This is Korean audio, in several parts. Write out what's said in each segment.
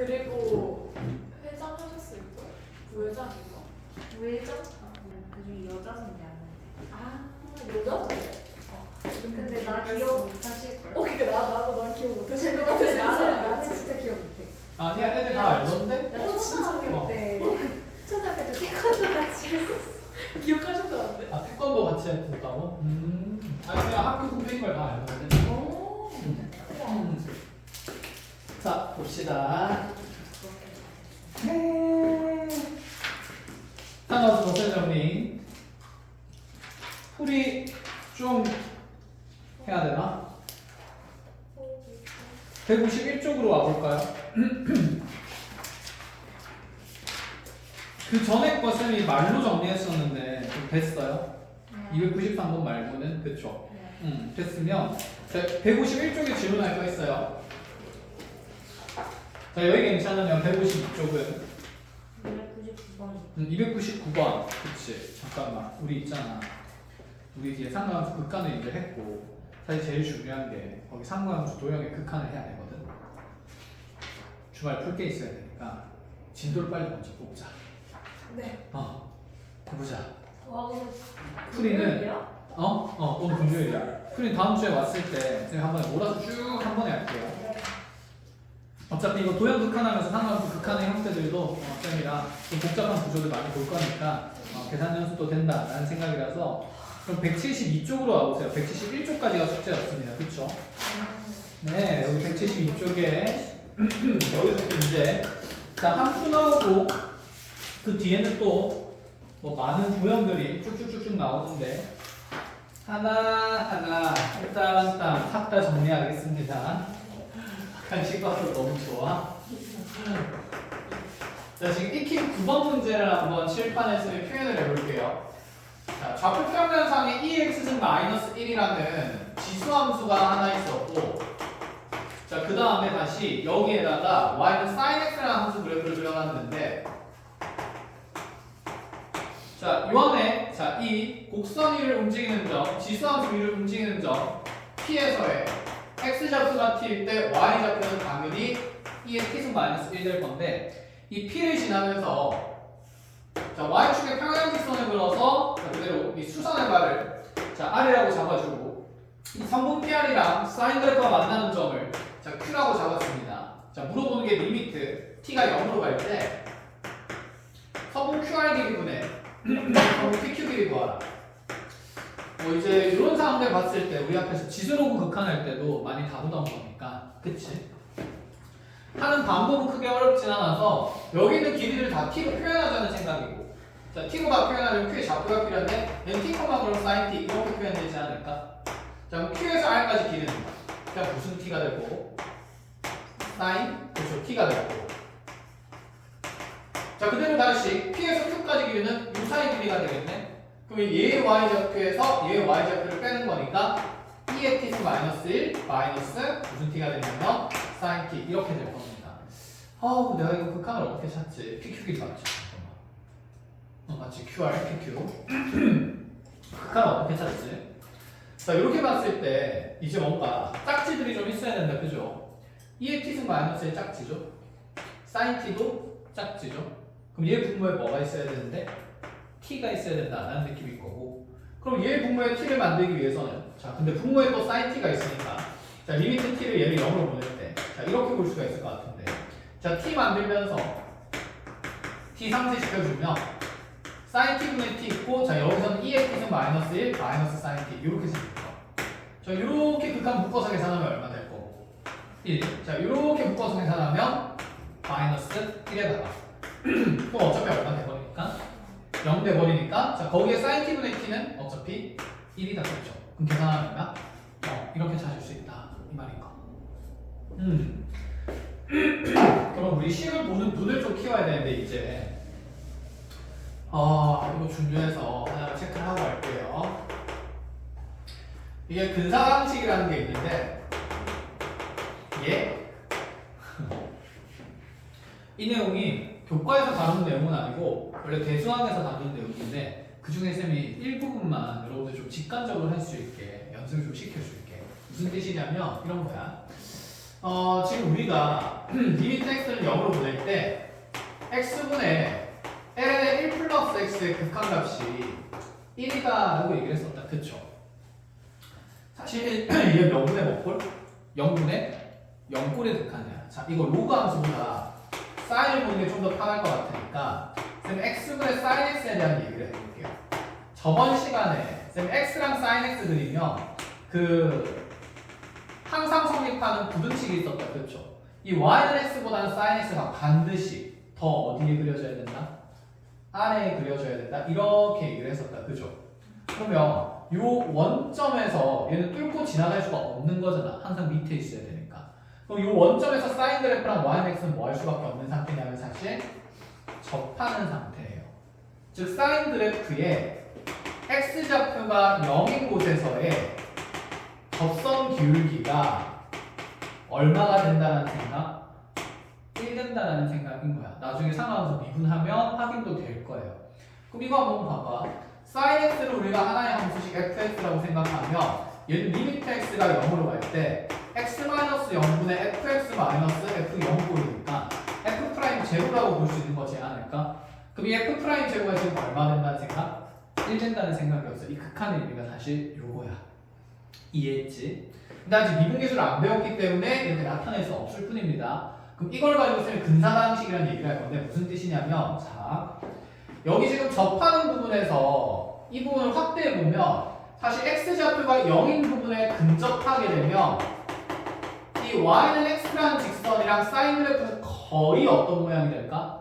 그리고 회장 하셨을 거? 부회장인가? 부회장? 그중에 여자 선배 안 아 여자? 근데 나 기억 못하실 걸. 그러니까 나도 난 기억 못하실 것 근데 같아서 나는 진짜 기억 못해. 아, 그냥 애들 다 알던데? 나 초등학교 때 초등학교 때 태권도 같이 했었어. 기억하셨다는데? 아, 태권도 같이 했다고? 아니, 그냥 학교 선배인 걸 다 알던데. 오. 자, 봅시다. 하나 더 정리. 풀이 좀 해야 되나? 151쪽으로 와볼까요? 그 전에 것은 말로 정리했었는데 좀 됐어요? 293번 말고는 그쵸? 됐으면 151쪽에 질문할 거 있어요. 자, 여기 괜찮으면 152쪽은 299번이. 299번. 그치. 잠깐만. 우리 있잖아. 우리 뒤에 상관함수 극한을 이제 했고, 사실 제일 중요한 게 거기 상관함수 도형의 극한을 해야 되거든. 주말 풀 게 있어야 되니까 진도를 빨리 먼저 뽑자. 네. 해보자. 오늘 풀이는 오늘 금요일이야. 풀이 다음 주에 왔을 때 제가 한 번에 몰아서 쭉 한 번에 할게요. 어차피 이거 도형 극한하면서 상관함수 극한의 형태들도 쌤이랑 좀 복잡한 구조를 많이 볼 거니까 계산 연습도 된다라는 생각이라서 그럼 172쪽으로 와보세요. 171쪽까지가 숙제였습니다. 그쵸? 네, 여기 172쪽에 여기서 이제 자 함수 나오고 그 뒤에는 또 뭐 많은 도형들이 쭉쭉쭉쭉 나오는데 하나하나 한 땀 한 땀 싹 다 정리하겠습니다. 간식밥도 너무 좋아. 자, 지금 익힌 9번 문제를 한번 칠판에서 표현을 해볼게요. 자, 좌표 평면상에 EX승 마이너스 1이라는 지수함수가 하나 있었고, 자, 그 다음에 다시 여기에다가 Y는 sin X라는 함수 그래프를 그려놨는데, 자, 이 안에, 자, 이 곡선 위를 움직이는 점, 지수함수 위를 움직이는 점, P에서의 X좌표가 T일 때 Y좌표는 당연히 E의 T승 마이너스 1 될 건데, 이 P를 지나면서 자, Y축에 평행직선을 그려서 자, 그대로 이 수선의 발을 자, R이라고 잡아주고 이 성분 PR이랑 사인 그래프가 만나는 점을 자, Q라고 잡았습니다. 자, 물어보는 게 리미트 T가 0으로 갈 때 성분 QR 길이분의 성분 PQ 길이 구하라. 뭐 이제 이런 상황들 봤을 때 우리 앞에서 지수로그 극한할 때도 많이 다루던 거니까 그치? 하는 방법은 크게 어렵진 않아서 여기 있는 길이를 다 T로 표현하자는 생각이고 자, T로 다 표현하려면 Q의 좌표가 필요한데 얘는 T, 그럼 sin T 이렇게 표현되지 않을까? 자, 그럼 Q에서 R까지 길이는 자, 무슨 T가 되고 sin, 그렇죠, T가 되고 자, 그대로 다시 P에서 Q까지 길이는 요 사이 길이가 되겠네. 그럼 얘의 Y좌표에서 얘의 Y좌표를 빼는 거니까 E의 T승 마이너스 1 마이너스 무슨 T가 되냐면 sin T 이렇게 될 겁니다. 아우 내가 이거 극한을 어떻게 찾지? PQ 길이 맞지? 맞지? QR, PQ 극한을 어떻게 찾지? 자 이렇게 봤을 때 이제 뭔가 짝지들이 좀 있어야 된다 그죠? E의 T승 마이너스 1 짝지죠? sin T도 짝지죠? 그럼 얘 분모에 뭐가 있어야 되는데? T가 있어야 된다라는 느낌일 거고 그럼 얘 분모에 T를 만들기 위해서는 자 근데 분모에 또 sin T가 있으니까 자 리미트 T를 얘를 0으로 보낼 때 자 이렇게 볼 수가 있을 것 같은데 자 T 만들면서 T 상쇄시켜주면 sin T분의 T 있고 자 여기서는 E의 T는 마이너스 1 마이너스 sin T 이렇게 생겼죠. 자 이렇게 극한 묶어서 계산하면 얼마 될 거고 1. 자 이렇게 묶어서 계산하면 마이너스 1에다가 그럼 어차피 얼마 돼버리니까 0 돼버리니까 자 거기에 sin t분의 t는 어차피 1이다 그렇죠. 그럼 계산하면 이렇게 찾을 수 있다 이 말인가. 그럼 우리 식을 보는 눈을 좀 키워야 되는데 이제 이거 중요해서 하나 체크를 하고 할게요. 이게 근사함식이라는 게 있는데 이 내용이 교과에서 다루는 내용은 아니고 원래 대수학에서 다루는 내용인데 그 중에 쌤이 일부분만 여러분들 좀 직관적으로 할 수 있게 연습을 좀 시켜줄게. 무슨 뜻이냐면 이런 거야. 지금 우리가 리미트 x를 0으로 때 x분의 ln의 1 플러스 x의 극한값이 1이다라고 얘기를 했었다. 그쵸? 사실 이게 몇 분의 몇 꼴? 0분의 0꼴의 극한이야. 자, 이거 로그 함수보다 사인을 보는 게 좀 더 편할 것 같으니까 쌤 x분의 sin x에 대한 얘기를 해볼게요. 저번 시간에 쌤 x랑 sin x 그리면 그 항상 성립하는 부등식이 있었다. 그쵸? 이 y는 x보다는 sin x가 반드시 더 어디에 그려져야 된다? 아래에 그려져야 된다. 이렇게 얘기를 했었다. 그죠? 그러면 요 원점에서 얘는 뚫고 지나갈 수가 없는 거잖아. 항상 밑에 있어야 되니까. 그럼 요 원점에서 사인 그래프랑 y x는 뭐 할 수밖에 없는 상태냐면 사실 접하는 상태예요. 즉 사인 그래프에 x좌표가 0인 곳에서의 접선 기울기가 얼마가 된다는 생각? 1 된다는 생각인 거야. 나중에 상하면서 미분하면 확인도 될 거예요. 그럼 이거 한번 봐봐. sin x를 우리가 하나의 함수식 fx라고 생각하면 얘는 리미트 x가 0으로 갈 때 x-0분의 fx-f0꼴이니까 f 프라임 제로라고 볼 수 있는 거지 않을까? 그럼 이 f 프라임 제로가 지금 얼마 된다는 생각? 1 된다는 생각이었어. 이 극한의 의미가 사실 요거야. 이해했지? 근데 아직 미분 기술을 안 배웠기 때문에 이렇게 나타낼 수 없을 뿐입니다. 그럼 이걸 가지고 쌤이 근사방식이라는 얘기를 할 건데 무슨 뜻이냐면, 자, 여기 지금 접하는 부분에서 이 부분을 확대해 보면 사실 x좌표가 0인 부분에 근접하게 되면 이 y는 x라는 직선이랑 사인 그래프는 거의 어떤 모양이 될까?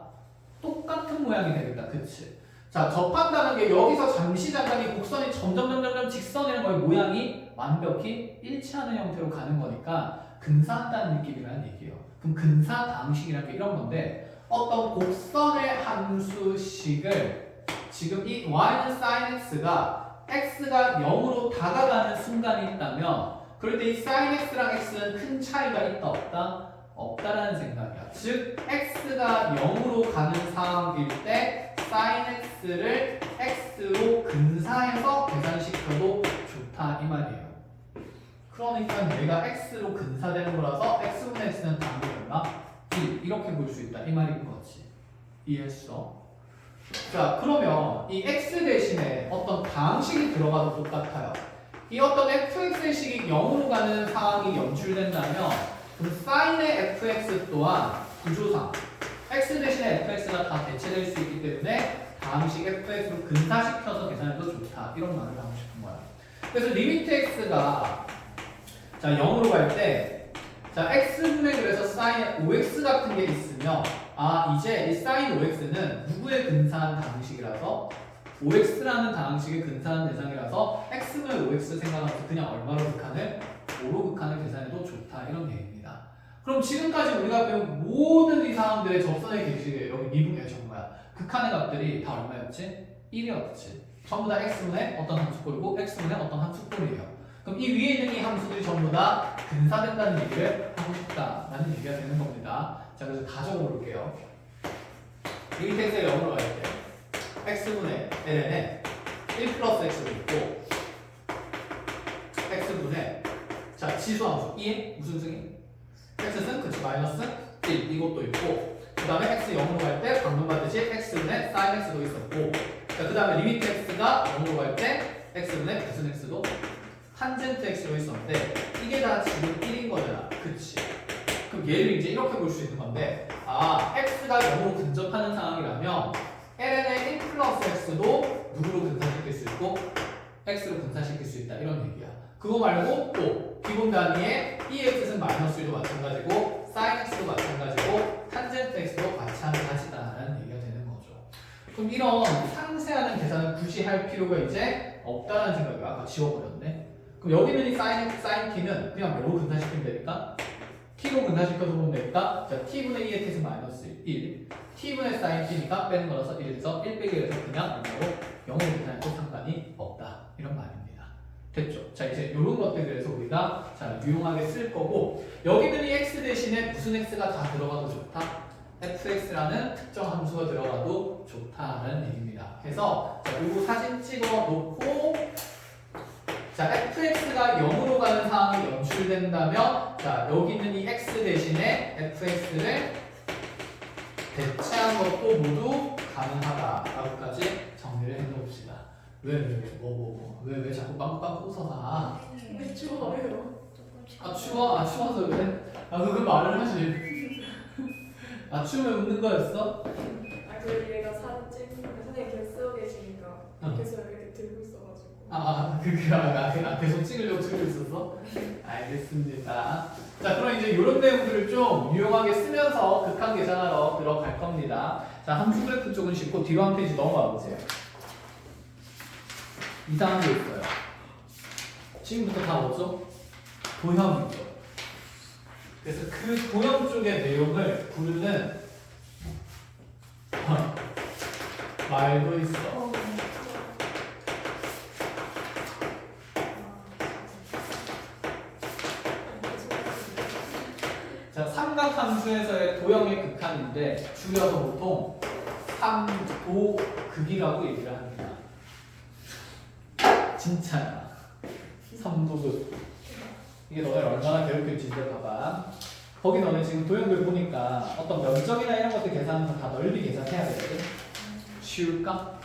똑같은 모양이 되겠다. 그치? 자, 접한다는 게 여기서 잠시 잠깐 이 곡선이 점점 직선이랑 거의 모양이 완벽히 일치하는 형태로 가는 거니까 근사한다는 느낌이라는 얘기예요. 그럼 근사 방식이라는 게 이런 건데, 어떤 곡선의 함수식을 지금 이 y는 sin x가 0으로 다가가는 순간이 있다면, 그럴 때 이 sin x랑 x는 큰 차이가 있다 없다? 없다라는 생각이야. 즉 x가 0으로 가는 상황일 때 sin x를 x로 근사해서 계산시켜도 좋다 이 말이에요. 그러니까 얘가 x로 근사되는 거라서 x분의 x는 당연히 얼마? 1 이렇게 볼 수 있다 이 말인 거지. 이해했어? 자, 그러면 이 x 대신에 어떤 방식이 들어가도 똑같아요. 이 어떤 fx의 식이 0으로 가는 상황이 연출된다면 그럼 sin의 fx 또한 구조상 x 대신에 fx가 다 대체될 수 있기 때문에 방식 fx로 근사시켜서 계산해도 좋다 이런 말을 하고 싶은 거야. 그래서 리미트 x가 자 0으로 갈 때 자 x분의 그래서 sin 5x 같은 게 있으면 아 이제 이 sin 5x는 누구의 근사한 방식이라서 5x라는 방식의 근사한 대상이라서 x분의 5x 생각하면서 그냥 얼마로 극한을 5로 극한을 계산해도 좋다 이런 얘기입니다. 그럼 지금까지 우리가 배운 모든 이 사항들의 접선의 길이가 여기 미분의 정보야. 극한의 값들이 다 얼마였지? 1이었지. 전부 다 x분의 어떤 함수꼴이고 x분의 어떤 함수꼴이에요. 그럼 이 위에 있는 이 함수들이 전부 다 근사된다는 얘기를 하고 싶다라는 얘기가 되는 겁니다. 자, 그래서 다 적어볼게요. 리미트 x가 0으로 갈 때 x분의 ln에 1 플러스 x도 있고 x분의 자 지수함수 2에 무슨 승이? x승 그치 마이너스 1 이것도 있고 그 다음에 x 0으로 갈 때 방금 봤듯이 x분의 sin x도 있었고 그 다음에 리미트 x가 0으로 갈 때 x분의 무슨 x도 탄젠트 x로 있었는데 이게 다 지금 1인 거잖아. 그치? 그럼 얘를 이제 이렇게 볼 수 있는 건데 아 x가 0으로 근접하는 상황이라면 ln의 1 플러스 x도 누구로 근사시킬 수 있고 x로 근사시킬 수 있다 이런 얘기야. 그거 말고 또 기본 단위의 ex는 마이너스 1도 마찬가지고 sin x도 마찬가지고 탄젠트 x도 마찬가지다라는 얘기가 되는 거죠. 그럼 이런 상세한 계산을 굳이 할 필요가 이제 없다는 생각이 아까 지워버렸네. 그럼 여기 있는 이 sin t는 그냥 뭐로 근사시키면 되니까 t로 근사시켜서 보면 되니까 자 t분의 2의 t는 마이너스 1 t분의 sin t니까 빼는 거라서 1에서 1 빼기 1에서 그냥 얼마로 0으로 계산해도 상관이 없다 이런 말입니다. 됐죠? 자 이제 이런 것들 그래서 우리가 자 유용하게 쓸 거고 여기 있는 이 x 대신에 무슨 x가 다 들어가도 좋다? fx라는 특정 함수가 들어가도 좋다라는 얘기입니다. 그래서 자 요거 사진 찍어 놓고 자 fx가 0으로 가는 상황이 연출된다면 자 여기 있는 이 x 대신에 fx를 대체한 것도 모두 가능하다라고까지 정리를 해놓읍시다. 왜 자꾸 빵빵 웃어서 왜 추워요? 아 추워? 아 추워서 그래? 아 그거 말을 하지. 아 추우면 웃는 거였어? 아 그 얘가 사진 찍는 거 선생님 계속 쓰고 계시니까 계속 이렇게 들고 있어가지고. 계속 찍으려고 들고 있었어? 알겠습니다. 자, 그럼 이제 이런 내용들을 좀 유용하게 쓰면서 극한 계산하러 들어갈 겁니다. 자, 함수 그래프 쪽은 쉽고 뒤로 한 페이지 넘어가 보세요. 이상한 게 있어요. 지금부터 다 뭐죠? 도형이죠. 그래서 그 도형 쪽의 내용을 부르는 말도 있어. 자, 삼각함수에서의 도형의 극한인데 줄여서 보통 삼도극이라고 얘기를 합니다. 진짜야. 삼도극. 이게 너네 얼마나 괴롭힐지 이제 봐봐. 거기 너네 지금 도형들 보니까 어떤 면적이나 이런 것들 계산하면서 다 넓이 계산해야 되거든. 쉬울까?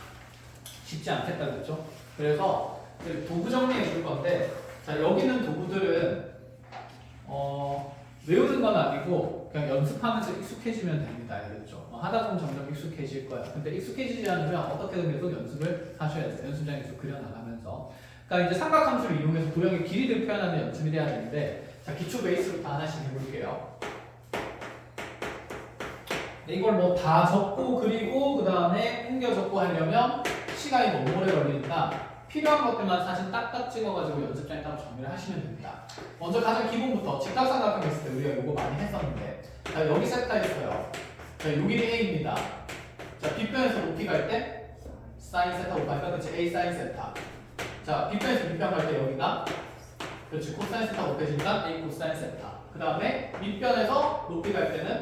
쉽지 않겠다 그랬죠? 그래서 도구 정리해 줄 건데, 자 여기는 도구들은 외우는 건 아니고 그냥 연습하면서 익숙해지면 됩니다. 알겠죠? 하다 보면 점점 익숙해질 거야. 근데 익숙해지지 않으면 어떻게든 계속 연습을 하셔야 돼요. 연습장에서 그려나가면서. 그러니까 이제 삼각함수를 이용해서 도형의 길이를 표현하는 연습이 돼야 되는데, 자 기초 베이스부터 하나씩 해볼게요. 이걸 뭐 다 적고 그리고 그 다음에 옮겨 적고 하려면 시간이 너무 오래 걸리니까 필요한 것들만 사진 딱딱 찍어가지고 연습장에 따로 정리를 하시면 됩니다. 먼저 가장 기본부터 직각삼각형 했을 때 우리가 이거 많이 했었는데, 자 여기 세타 있어요. 자 여기 A입니다. 자 B편에서 높이 갈 때 사인 세타 곱하니까 그치 A 사인 세타. 자 B편에서 B편 갈 때 여기가 그렇지 코사인 세타 곱해지니까 A 코사인 세타. 그 다음에 밑변에서 높이 갈 때는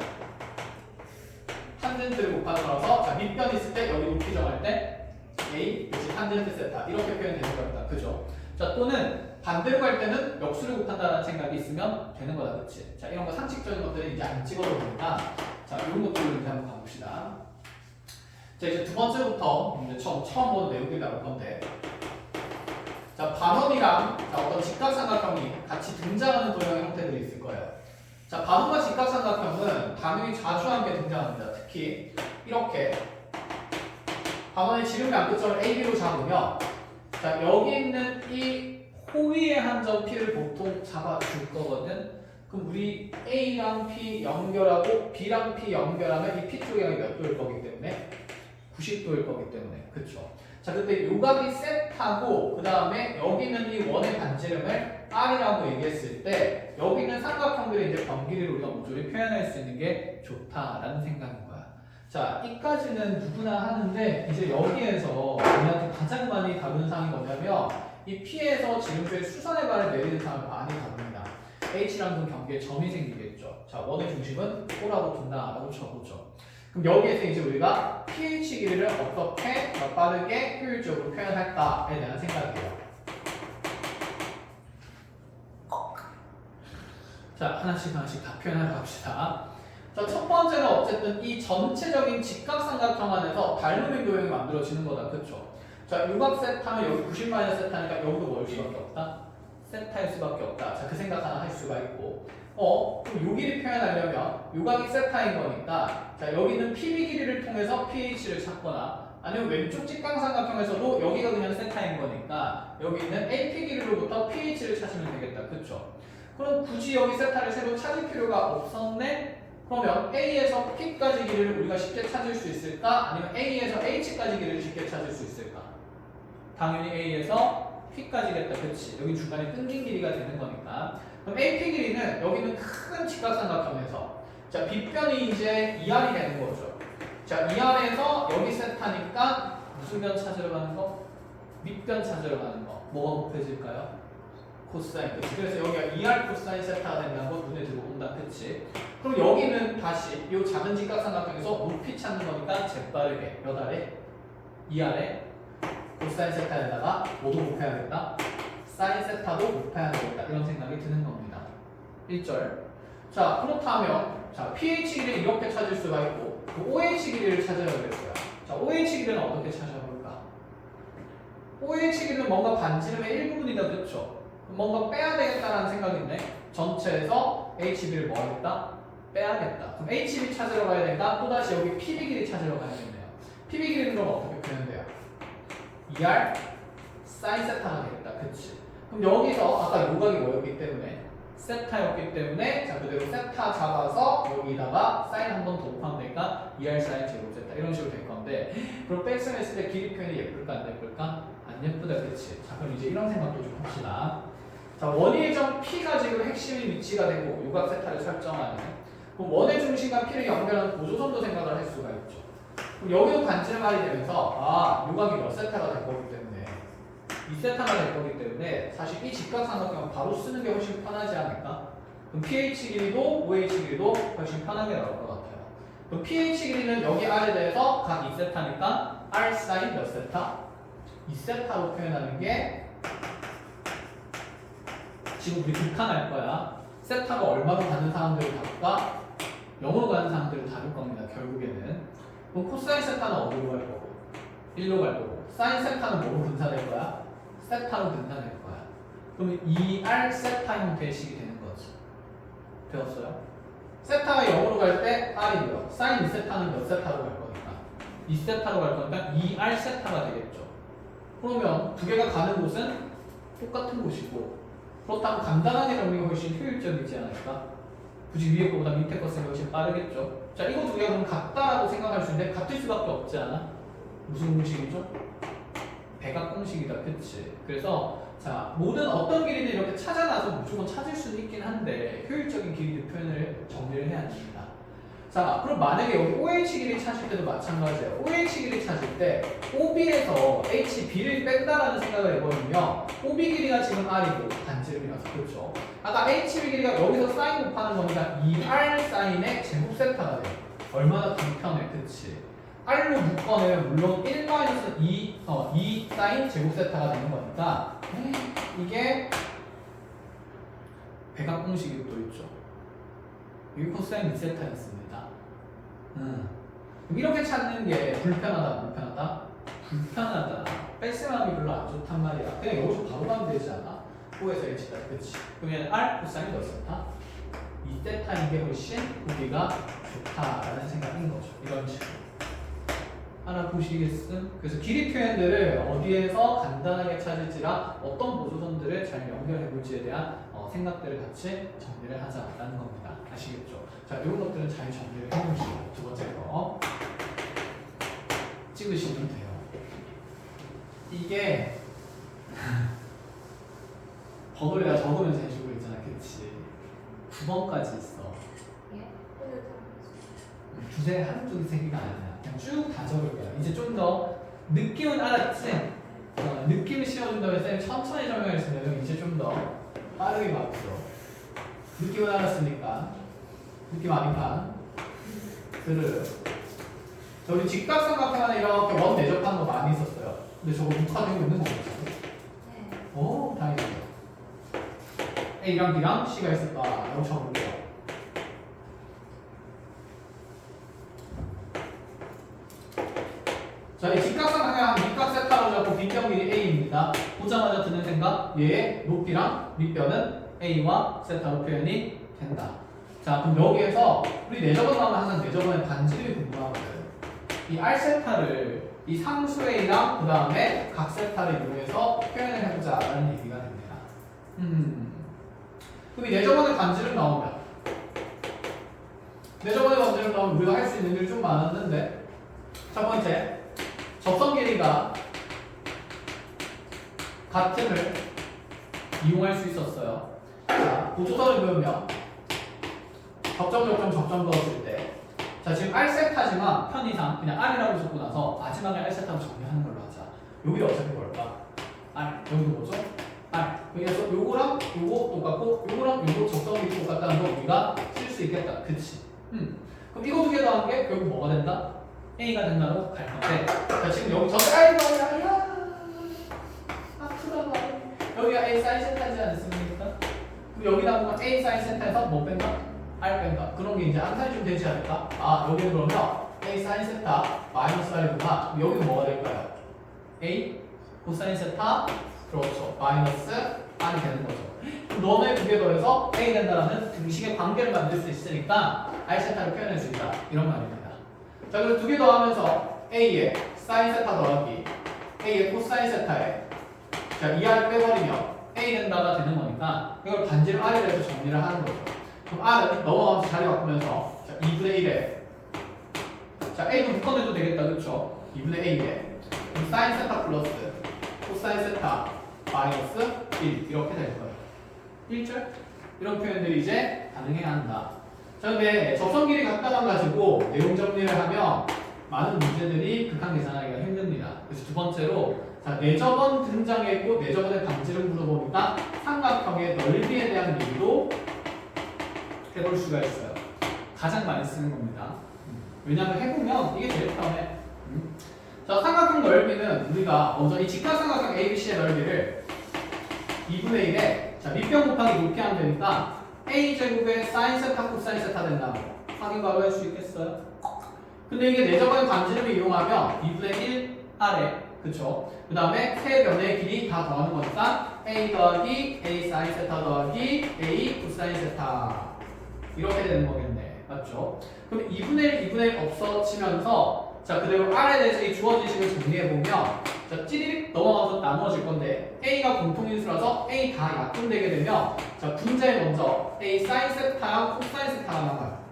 탄젠트를 곱하는 거라서, 자 밑변 있을 때 여기 높이 정할 때 A, 그치 탄젠트 세타 이렇게 표현되는 거다. 그죠? 자 또는 반대로 갈 때는 역수를 곱한다는 생각이 있으면 되는 거다. 그치? 자 이런 거 상식적인 것들은 이제 안 찍어도 되니까, 자 이런 것들을 이제 한번 가봅시다. 자 이제 두 번째부터 이제 처음 보는 내용들이 나올 건데, 자 반원이랑 자, 어떤 직각삼각형이 같이 등장하는 도형의 형태들이 있을 거예요. 자 반원과 직각삼각형은 당연히 자주 함께 등장합니다. 특히 이렇게 반원의 지름의 안끝점을 AB로 잡으면, 자 여기 있는 이 호위의 한 점 P를 보통 잡아줄 거거든. 그럼 우리 A랑 P 연결하고 B랑 P 연결하면 이 P 쪽이 몇 도일 거기 때문에 90도일 거기 때문에, 그쵸? 자 그때 요각이 셋하고 그 다음에 여기는 이 원의 반지름을 R이라고 얘기했을 때 여기는 삼각형들의 이제 변길이를 우리가 모조리 표현할 수 있는 게 좋다라는 생각인 거야. 자 이까지는 누구나 하는데, 이제 여기에서 우리한테 가장 많이 다루는 사항이 뭐냐면 이 P에서 지름표의 수선의 발을 내리는 사항을 많이 다룹니다. H라는 경계에 점이 생기겠죠. 자 원의 중심은 O라고 둔다라고 쳐보죠. 그럼 여기에서 이제 우리가 pH 길이를 어떻게 더 빠르게 효율적으로 표현할까에 대한 생각이에요. 자 하나씩 다 표현하러 갑시다. 자 첫 번째는 어쨌든 이 전체적인 직각삼각형 안에서 닮음의 도형이 만들어지는 거다. 그쵸? 자 유각 세타면 여기 90 마이너스 세타니까 여기도 뭐일 수밖에 없다? 세타일 수밖에 없다. 자 그 생각 하나 할 수가 있고, 그럼 요 길이 표현하려면 요각이 세타인 거니까, 자 여기는 PB 길이를 통해서 pH를 찾거나, 아니면 왼쪽 직각삼각형에서도 여기가 그냥 세타인 거니까 여기 있는 AP 길이로부터 pH를 찾으면 되겠다. 그쵸? 그럼 굳이 여기 세타를 새로 찾을 필요가 없었네? 그러면 A에서 P까지 길이를 우리가 쉽게 찾을 수 있을까? 아니면 A에서 H까지 길이를 쉽게 찾을 수 있을까? 당연히 A에서 P까지겠다. 그치? 여기 중간에 끊긴 길이가 되는 거니까. 그럼 AP 길이는 여기는 큰 직각삼각형에서, 자 B변이 이제 2R이 되는 거죠. 자 2R에서 여기 세타니까 무슨 변 찾으러 가는 거? 밑변 찾으러 가는 거. 뭐가 곱해질까요? 코사인. 그치? 그래서 여기가 2R 코사인 세타가 된다는 거 눈에 들어온다. 그치? 그럼 여기는 다시 이 작은 직각삼각형에서 높이 찾는 거니까 재빠르게 몇 아래? 2R에 코사인 세타에다가 뭐도 곱해야겠다? 사인 세타도 곱해야 되겠다. 이런 생각이 드는 겁니다. 1절. 자 그렇다면 자 pH 길이 이렇게 찾을 수가 있고, 그 OH 길이를 찾아야 되겠어요. 자, OH 길이는 어떻게 찾아볼까? OH 길이는 뭔가 반지름의 일부분이다, 그렇죠? 뭔가 빼야 되겠다라는 생각인데 전체에서 HB를 뭐 하겠다? 빼야겠다. 그럼 HB 찾으러 가야 되니까 또다시 여기 PB 길이 찾으러 가야겠네요. PB 길이는 그럼 어떻게 표현돼요? ER 사인 세타가 되겠다. 그치? 그럼 여기서 아까 요각이 뭐였기 때문에 세타였기 때문에 자 그대로 세타 잡아서 여기다가 사인 한 번 더 곱하면 되니까 ER 사인 제곱 세타 이런 식으로 될 건데 그럼 백스했을 때 길이 표현이 예쁠까 안 예쁠까? 안 예쁘다. 그치? 자 그럼 이제 이런 생각도 좀 합시다. 자 원의 점 P가 지금 핵심의 위치가 되고 요각 세타를 설정하는 그럼 원의 중심과 P를 연결하는 보조선도 생각을 할 수가 있죠. 그럼 여기도 반지름 R이 되면서 아 요각이 몇 세타가 될 거기 때문에 2세타가 될 거기 때문에 사실 이 직각삼각형은 바로 쓰는 게 훨씬 편하지 않을까? 그럼 pH 길이도 OH 길이도 훨씬 편하게 나올 것 같아요. 그럼 pH 길이는 여기 R에 대해서 각 2세타니까 R 사인 몇 세타? 2세타로 표현하는 게 지금 우리 극한할 거야. 세타가 얼마로 가는 사람들을 다룰까? 0으로 가는 사람들을 다룰 겁니다. 결국에는. 그럼 코사인 세타는 어디로 갈 거고? 1로 갈 거고. 사인 세타는 뭐로 분사될 거야? 세타로 분사될 거야. 그러면 2R 세타 형태식이 되는 거지. 배웠어요? 세타가 0으로 갈 때 R이고요. 사인 2세타는 몇 세타로 갈 거니까? 2세타로 갈 거니까 2R 세타가 되겠죠. 그러면 두 개가 가는 곳은 똑같은 곳이고 그렇다면 간단하게 정리가 훨씬 효율적이지 않을까? 굳이 위에 거보다 밑에 거 쓰는 게 훨씬 빠르겠죠. 자, 이거 두 개가 그럼 같다라고 생각할 수 있는데 같을 수밖에 없지 않아? 무슨 공식이죠? 배각 공식이다, 그치? 그래서 자 모든 어떤 길이는 이렇게 찾아놔서 무조건 찾을 수는 있긴 한데 효율적인 길이 표현을 정리를 해야 됩니다. 자 그럼 만약에 여기 OH 길이 찾을 때도 마찬가지예요. OH 길이 찾을 때 OB에서 HB를 뺀다라는 생각을 해보면요. OB 길이가 지금 R이고 반지름이라서 그렇죠. 아까 HB 길이가 여기서 사인 곱하는 거니까 2R 사인의 제곱 세타가 돼요. 얼마나 불편해, 그치? R로 묶어내면 물론 1-2 사인 제곱 세타가 되는 거니까 이게 배각 공식이 또 있죠. 여기 코사인 2세타였습니다. 이렇게 찾는 게 불편하다, 불편하다? 불편하다. 뺄셈하기 별로 안 좋단 말이야. 그냥 여기서 바로 가면 되지 않아? 5에서 H다, 그치? 그러면 R 코사인 몇 세타? 2세타인 게 훨씬 보기가 좋다라는 생각인 거죠. 이런 식으로. 알아보시겠음? 그래서 길이 표현들을 어디에서 간단하게 찾을지랑 어떤 보조선들을 잘 연결해 볼지에 대한 생각들을 같이 정리를 하자라는 겁니다. 아시겠죠? 자, 이런 것들은 잘 정리를 해놓으시고 두 번째 거 찍으시면 돼요. 이게 번호를 내가 적으면서 해주고 있잖아, 그치? 9번까지 있어. 두세 한 쪽이 세 개가 아니야. 그냥 쭉 다 적을 거야. 이제 좀 더 느낌은 알았지? 느낌을 씌워준다고 해서 천천히 적용했으면 이제 좀 더 빠르게 맞죠. 느낌은 알았으니까 느낌 아니까 들으려. 우리 직각삼각형에 이렇게 원 대접하는 거 많이 있었어요. 근데 저거 녹화되고 있는 거 같아요. 네. 오, 다행이다. A랑 B랑 C가 있었다. 라고 쳐볼게요. 자, 이 직각삼각형 밑각 세타로 잡고 빗변 길이 A입니다. 보자마자 드는 생각, 얘의 높이랑 밑변은 A와 세타로 표현이 된다. 자, 그럼 여기에서 우리 내저번 나오면 항상 내저번의 반지름이 궁금하거든. 이 R 세타를 이 상수 A랑 그 다음에 각 세타를 이용해서 표현을 해보자라는 얘기가 됩니다. 그럼 이 내저번의 반지름 나오면 내저번의 반지름 나오면 우리가 할 수 있는 일이 좀 많았는데 첫 번째 접선 길이가 같음을 이용할 수 있었어요. 자, 보조선을 그으면 접점 넣었을 때 자, 지금 R세타지만 편의상 그냥 R이라고 적고 나서 마지막에 R세타로 정리하는 걸로 하자. 여기를 어떻게 볼까? R. 여기도 뭐죠? R. 그래서 요거랑 요거 똑같고 요거랑 요거 접선 길이 똑같다는 거 우리가 쓸 수 있겠다. 그치? 그럼 이거 두 개 더한 게 결국 뭐가 된다? A가 된다고 갈 건데 자 지금 여기 저 아이고 아프다 말이야. 여기가 A 사인 세타지 않습니까? 그럼 여기다 보면 A 사인 세타에서 뭐 뺀다? R 뺀다. 그런 게 이제 암산이 좀 되지 않을까? 아 여기는 그러면 A A 사인 세타 마이너스 R구나. 여기는 뭐가 될까요? A 코사인 세타 그렇죠. 마이너스 R이 되는 거죠. 너네 두 개 더해서 A 된다라는 등식의 관계를 만들 수 있으니까 R 세타를 표현할 수 있다. 이런 말입니다. 자, 그래서 두 개 더하면서 A의 사인 세타 더하기 A의 코사인 세타에 자, 이 R을 빼버리면 A 된다가 되는 거니까 이걸 반지름 R에 대해서 정리를 하는 거죠. 그럼 R은 넘어가면서 자리 바꾸면서 자, 2분의 1에 자, A도 묶어내도 되겠다. 그쵸? 2분의 A에 사인 세타 플러스 코사인 세타 마이너스 1 이렇게 될 거예요. 1절? 이런 표현들이 이제 가능해야 한다. 자, 근데 접선 길이 같다만 가지고 내용 정리를 하면 많은 문제들이 극한 계산하기가 힘듭니다. 그래서 두 번째로 자, 내접원 등장했고 내접원의 반지름 물어보니까 삼각형의 넓이에 대한 얘기도 해볼 수가 있어요. 가장 많이 쓰는 겁니다. 왜냐하면 해보면 이게 제일 편해. 자, 삼각형 넓이는 우리가 먼저 이 직각삼각형 ABC의 넓이를 2분의 1에 자, 밑변 곱하기 높이 하면 되니까 A제곱의 사인 세타 코사인 세타 된다고 확인 바로 할 수 있겠어요? 근데 이게 내접원의 반지름을 이용하면 2분의 1 아래 그쵸? 그 다음에 세 변의 길이 다 더하는 거니까 A 더하기 A 사인 세타 더하기 A 코사인 세타 이렇게 되는 거겠네. 맞죠? 그럼 2분의 1, 2분의 1 없어지면서 자, 그대로 R에 대해서 이 주어진 식을 정리해보면 자, 찌리릭 넘어가서 나누어질 건데 A가 공통인수라서 A 다 약분되게 되면 자, 분자에 먼저 A 사인 세타랑 코사인 세타가 남아요.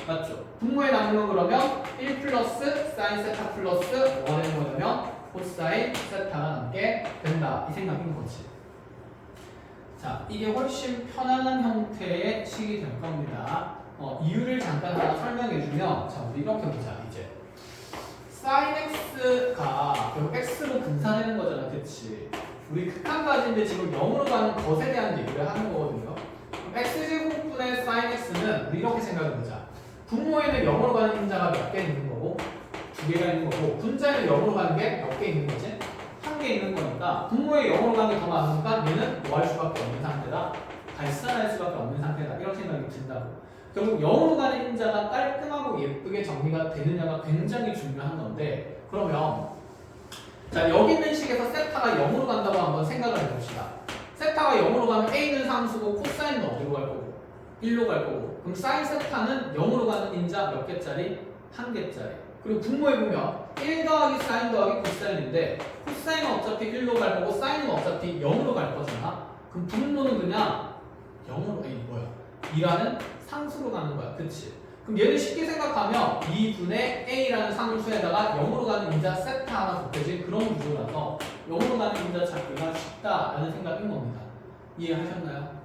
맞죠? 분모에 남는 건 그러면 1 플러스 사인 세타 플러스 뭐가 되는 거냐면 코사인 세타가 남게 된다. 이 생각인 거지. 자, 이게 훨씬 편안한 형태의 식이 될 겁니다. 이유를 잠깐 하나 설명해주면 자, 우리 이렇게 보자. 이제 sin x가 결국 x로 분산되는 거잖아. 그치? 우리 극한까지인데 지금 0으로 가는 것에 대한 얘기를 하는 거거든요. x제곱분의 sin x는 우리 이렇게 생각해보자. 분모에는 0으로 가는 분자가 몇 개 있는 거고 2개가 있는 거고 분자에는 0으로 가는 게 몇 개 있는 거지? 1개 있는 거니까 분모에 0으로 가는 게 더 많으니까 얘는 뭐 할 수밖에 없는 상태다. 발산할 수밖에 없는 상태다. 이런 생각이 든다고. 결국 0으로 가는 인자가 깔끔하고 예쁘게 정리가 되느냐가 굉장히 중요한 건데 그러면 자, 여기 있는 식에서 세타가 0으로 간다고 한번 생각을 해봅시다. 세타가 0으로 가면 A는 상수고 코사인은 어디로 갈 거고 1로 갈 거고 그럼 사인 세타는 0으로 가는 인자 몇 개짜리? 1개짜리. 그리고 분모에 보면 1 더하기 사인 더하기 코사인인데 코사인은 어차피 1로 갈 거고 사인은 어차피 0으로 갈 거잖아. 그럼 분모는 그냥 0으로 아니 뭐야 2라는 상수로 가는 거야. 그치? 그럼 얘를 쉽게 생각하면 2분의 A라는 상수에다가 0으로 가는 인자 세타 하나 곱해진 그런 구조라서 0으로 가는 인자 찾기가 쉽다라는 생각인 겁니다. 이해하셨나요?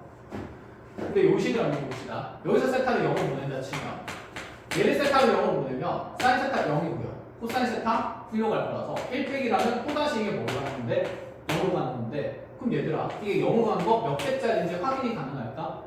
근데 요식을 한번 봅시다. 여기서 세타를 0으로 보낸다 치면 얘를 세타를 0으로 보내면 사인 세타 0이고요. 코사인 세타 1로 갈 거라서 1 빼기라면 또다시 이게 뭐로 가는데 0으로 가는 건데 그럼 얘들아 이게 0으로 가는 거 몇 개짜리인지 확인이 가능할까?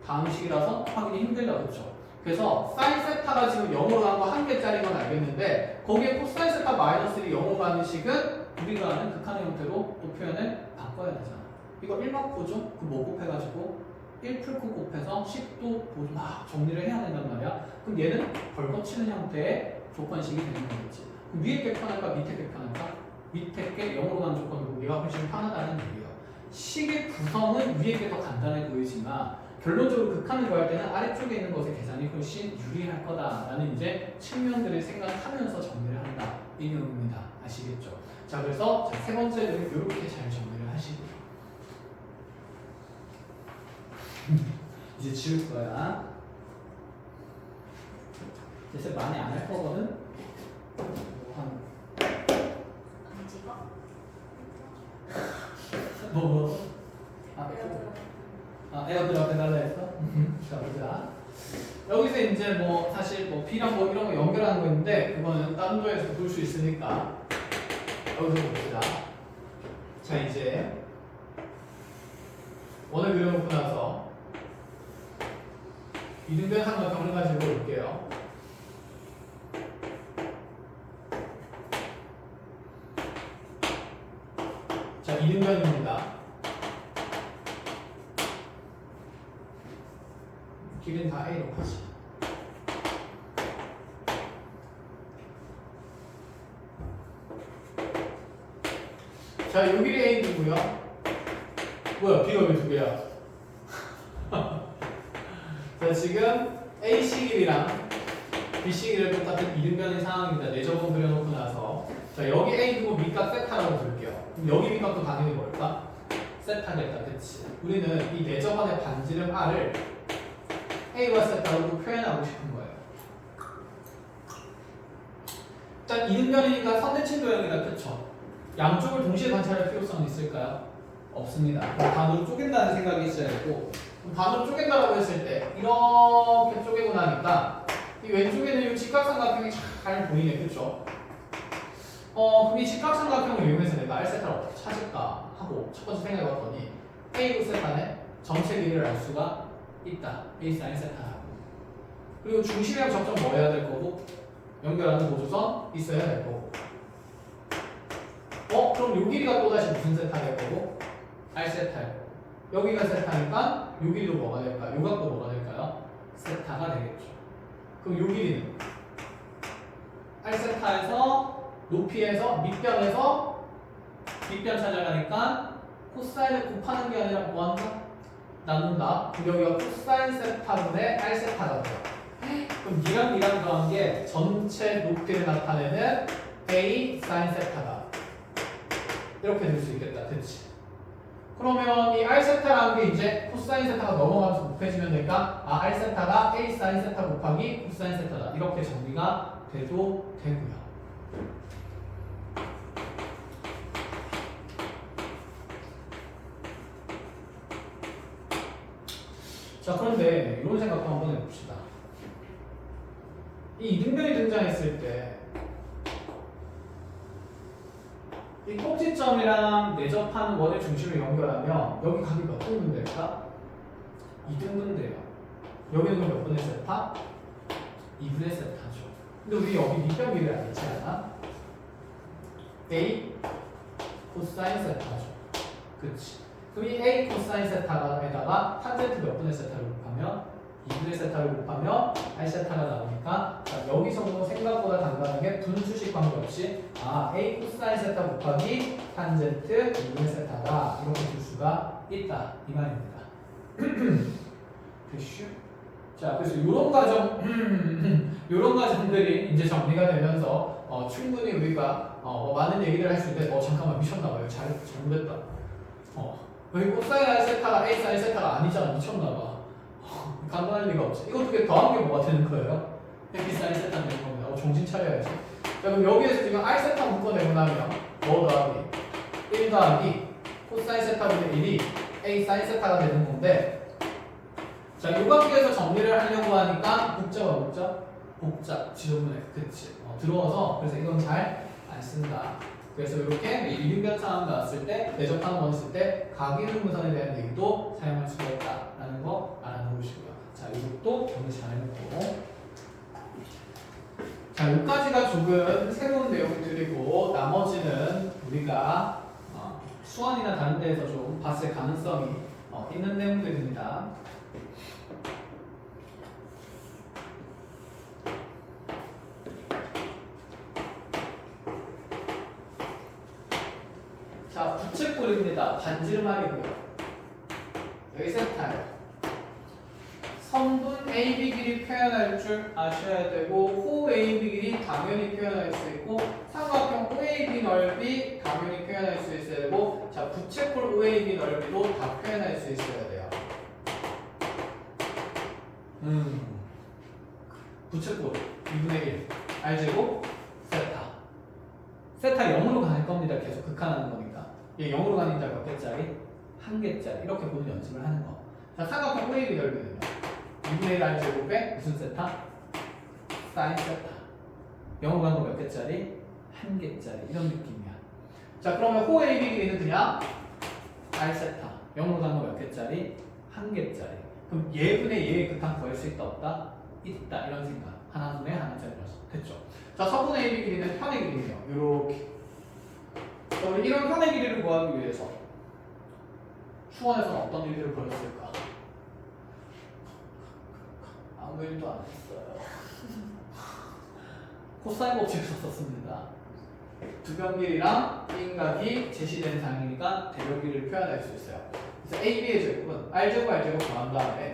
다음 식이라서 확인이 힘들다. 그렇죠? 그래서 사인 세타가 지금 0으로 가는 거 1개짜리인 건 알겠는데 거기에 코사인 세타 마이너스 1이 0으로 가는 식은 우리가 아는 극한의 형태로 또 표현을 바꿔야 되잖아. 이거 1막 보죠? 그 뭐 곱해가지고 1 풀코 곱해서 10도 보조 막 정리를 해야 된단 말이야. 그럼 얘는 벌거치는 형태의 조건식이 되는 거겠지. 그럼 위에 게 편할까? 밑에 게 편할까? 밑에 게 0으로 가는 조건을 보기가 훨씬 편하다는 얘기예요. 식의 구성은 위에 게 더 간단해 보이지만 결론적으로 극한을 구할 때는 아래쪽에 있는 것의 계산이 훨씬 유리할 거다라는 이제 측면들을 생각하면서 정리를 한다. 이 내용입니다. 아시겠죠? 자, 그래서 세 번째는 이렇게 잘 정리를 하시고요. 이제 지울 거야. 이제 많이 안 할 거거든. 한 안 찍어? 뭐? 에어드랍 해달라 했어? 자, 보자. 여기서 이제 뭐 사실 뭐 B랑 뭐 이런 거 연결하는 거 있는데 그거는 다른 조에서 볼 수 있으니까 여기서 봅시다. 자, 이제 원을 그려놓고 나서 이등변 삼각형을 가지고 올게요. 자, 이등변입니다. 길은 다 A로 가지. 자, 요 길이 A 누구야? 뭐야, B가 왜 두 개야? 자, 지금 AC 길이랑 BC 길이를 똑같은 이등변인 상황입니다. 내접원 그려놓고 나서 자, 여기 A 두고 밑값 세타라고 둘게요. 그럼 여기 밑값도 당연히 뭘까? 세타겠다, 그치? 우리는 이 내접원의 반지름 R을 A와 세타로 표현하고 싶은 거예요. 일단 이등변이니까 선대칭 도형이다, 그쵸? 양쪽을 동시에 관찰할 필요성은 있을까요? 없습니다. 반으로 쪼갠다는 생각이 있어야 되고, 반으로 쪼갠다라고 했을 때 이렇게 쪼개고 나니까 이 왼쪽에는 이 직각삼각형이 잘 보이네, 그쵸? 그럼 이 직각삼각형을 이용해서 내가 R세타를 어떻게 찾을까 하고 첫 번째 생각해봤더니 A 세타의 전체 길이를 알 수가 있다. A sin 세타라고. 그리고 중심이랑 접점 뭐 해야 될 거고? 연결하는 보조선 있어야 될 거고. 그럼 요 길이가 또다시 무슨 세타 될 거고? R 세타일 거고. 여기가 세타니까 요 길이도 뭐가 될까요? 요 각도 뭐가 될까요? 세타가 되겠죠. 그럼 요 길이는 R 세타에서 높이에서 밑변에서 밑변 찾아가니까 코사인을 곱하는 게 아니라 뭐 한다? 나눈다. 그럼 여기가 코사인 세타분의 R 세타가 돼요. 그럼 니랑 더한 게 전체 높이를 나타내는 A sin 세타다. 이렇게 될 수 있겠다. 그치? 그러면 이 R 세타라는 게 이제 코사인 세타가 넘어가면서 곱해지면 되니까 R 세타가 A sin 세타 곱하기 코사인 세타다. 이렇게 정리가 돼도 되고요. 자, 그런데 이런 생각도 한번 해봅시다. 이 이등변이 등장했을 때 이 꼭지점이랑 내접하는 원의 중심을 연결하면 여기 각이 몇 등분 될까? 2등분 돼요. 여기는 몇 분의 세타? 2분의 세타죠. 근데 우리 여기 밑변 길이 알지 않아? A 코사인 세타죠. 그치? 그럼 이 A 코사인 세타에다가 탄젠트 몇 분의 세타를 곱하면 2분의 세타를 곱하면 R 세타가 나오니까 자, 여기서도 생각보다 간단하게 분수식 관계없이 A 코사인 세타 곱하기 탄젠트 2분의 세타다 이렇게 줄 수가 있다 이 말입니다. 자, 그래서 이런 과정 이런 과정들이 이제 정리가 되면서 충분히 우리가 많은 얘기를 할 수 있는데 잠깐만 미쳤나봐요. 잘못했다. 여기 코사인 R 세타가 A 사인 세타가 아니잖아. 미쳤나봐. 간단할 리가 없지. 이거 어떻게 더한 게 뭐가 되는 거예요? B 사인 세타 되는 겁니다. 정신 차려야지. 자, 그럼 여기에서 지금 R 세타 묶어내고 나면 뭐 더하기? 1 더하기 코사인 세타분의 1이 A 사인 세타가 되는 건데 자, 이 관계에서 정리를 하려고 하니까 복잡 지저분해. 그치? 들어와서 그래서 이건 잘 안 쓴다. 그래서 이렇게 이등변 상황 나왔을 때 내접하는 원 있을 때 각이등분선에 대한 얘기도 사용할 수가 있다라는 거 알아놓으시고요. 자, 이것도 정리 잘 해놓고 자, 여기까지가 조금 새로운 내용들이고 나머지는 우리가 수원이나 다른 데에서 좀 봤을 가능성이 있는 내용들입니다. 자, 부채꼴입니다. 반지름알이고요. 여기 세타예요. 선분 AB 길이 표현할 줄 아셔야 되고 호 AB 길이 당연히 표현할 수 있고 삼각형 OAB 넓이 당연히 표현할 수 있어야 되고 자, 부채꼴 OAB 넓이도 다 표현할 수 있어야 돼요. 부채꼴 2분의 1 R제곱 세타 세타 0으로 갈 겁니다. 계속 극한하는 거니까 얘 0으로 가는 자 몇 개짜리? 한 개짜리 이렇게 보는 연습을 하는 거. 자, 삼각형 OAB 넓이는요 2분의 1 R제곱에 무슨 세타? 사인 세타 0으로 가는 거 몇 개짜리? 한 개짜리 이런 느낌이야. 자, 그러면 호 AB 길이는 그냥 R 세타 0으로 가는 거 몇 개짜리? 한 개짜리. 그럼 얘분의 얘의 극한 구할 수 있다 없다? 있다 이런 생각. 하나분의 하나짜리라서 됐죠. 자, 서분의 AB 길이는 편의 길이네요. 요렇게. 자, 우리 이런 편의 길이를 구하기 위해서 수원에서는 어떤 일들을 벌였을까? 아무 일도 안 했어요. 코사인 법칙을 썼습니다. 두변 길이랑 B인각이 제시되는 상황이니까 대변 길이를 표현할 수 있어요. 그래서 AB의 제곱은 R제곱 R제곱 더한 다음에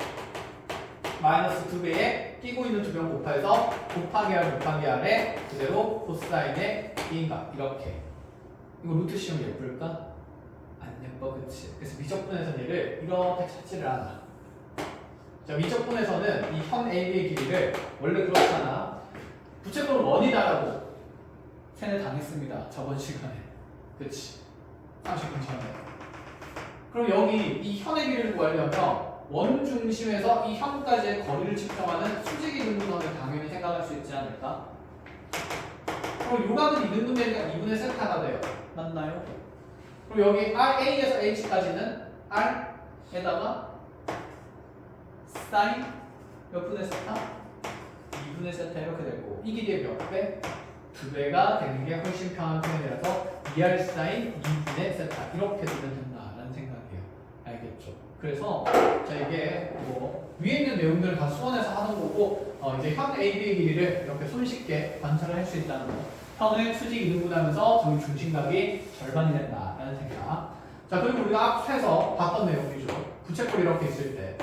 마이너스 2배에 끼고 있는 두변 곱해서 곱하기 R 곱하기 R에 그대로 코사인의 B인각 이렇게. 이거 루트 씌우면 예쁠까? 안 예뻐, 그치? 그래서 미적분에서는 얘를 이렇게 찾지를 않아. 자, 미적분에서는 이 현 AB의 길이를 원래 그렇잖아. 부채꼴은 원이다라고 세뇌당했습니다. 저번 시간에. 그치? 30분 전에. 그럼 여기 이 현의 길이를 구하려면 원 중심에서 이 현까지의 거리를 측정하는 수직이 등분선을 당연히 생각할 수 있지 않을까? 그럼 요각은 2등분되니까 2분의 세타가 돼요. 맞나요? 그럼 여기 A에서 H까지는 R에다가 사인 몇 분의 세타? 2분의 세타 이렇게 되고 이 길이의 몇 배? 2배가 되는 게 훨씬 편한 표현이라서 2R 사인 2분의 세타 이렇게 되면 된다라는 생각이에요. 알겠죠? 그래서 자 이게 뭐 위에 있는 내용들을 다 수원해서 하는 거고 이제 현 AB의 길이를 이렇게 손쉽게 관찰을 할 수 있다는 거. 현의 수직 이등분하면서 저희 중심각이 절반이 된다라는 생각. 자 그리고 우리가 앞에서 봤던 내용이죠. 부채꼴 이렇게 있을 때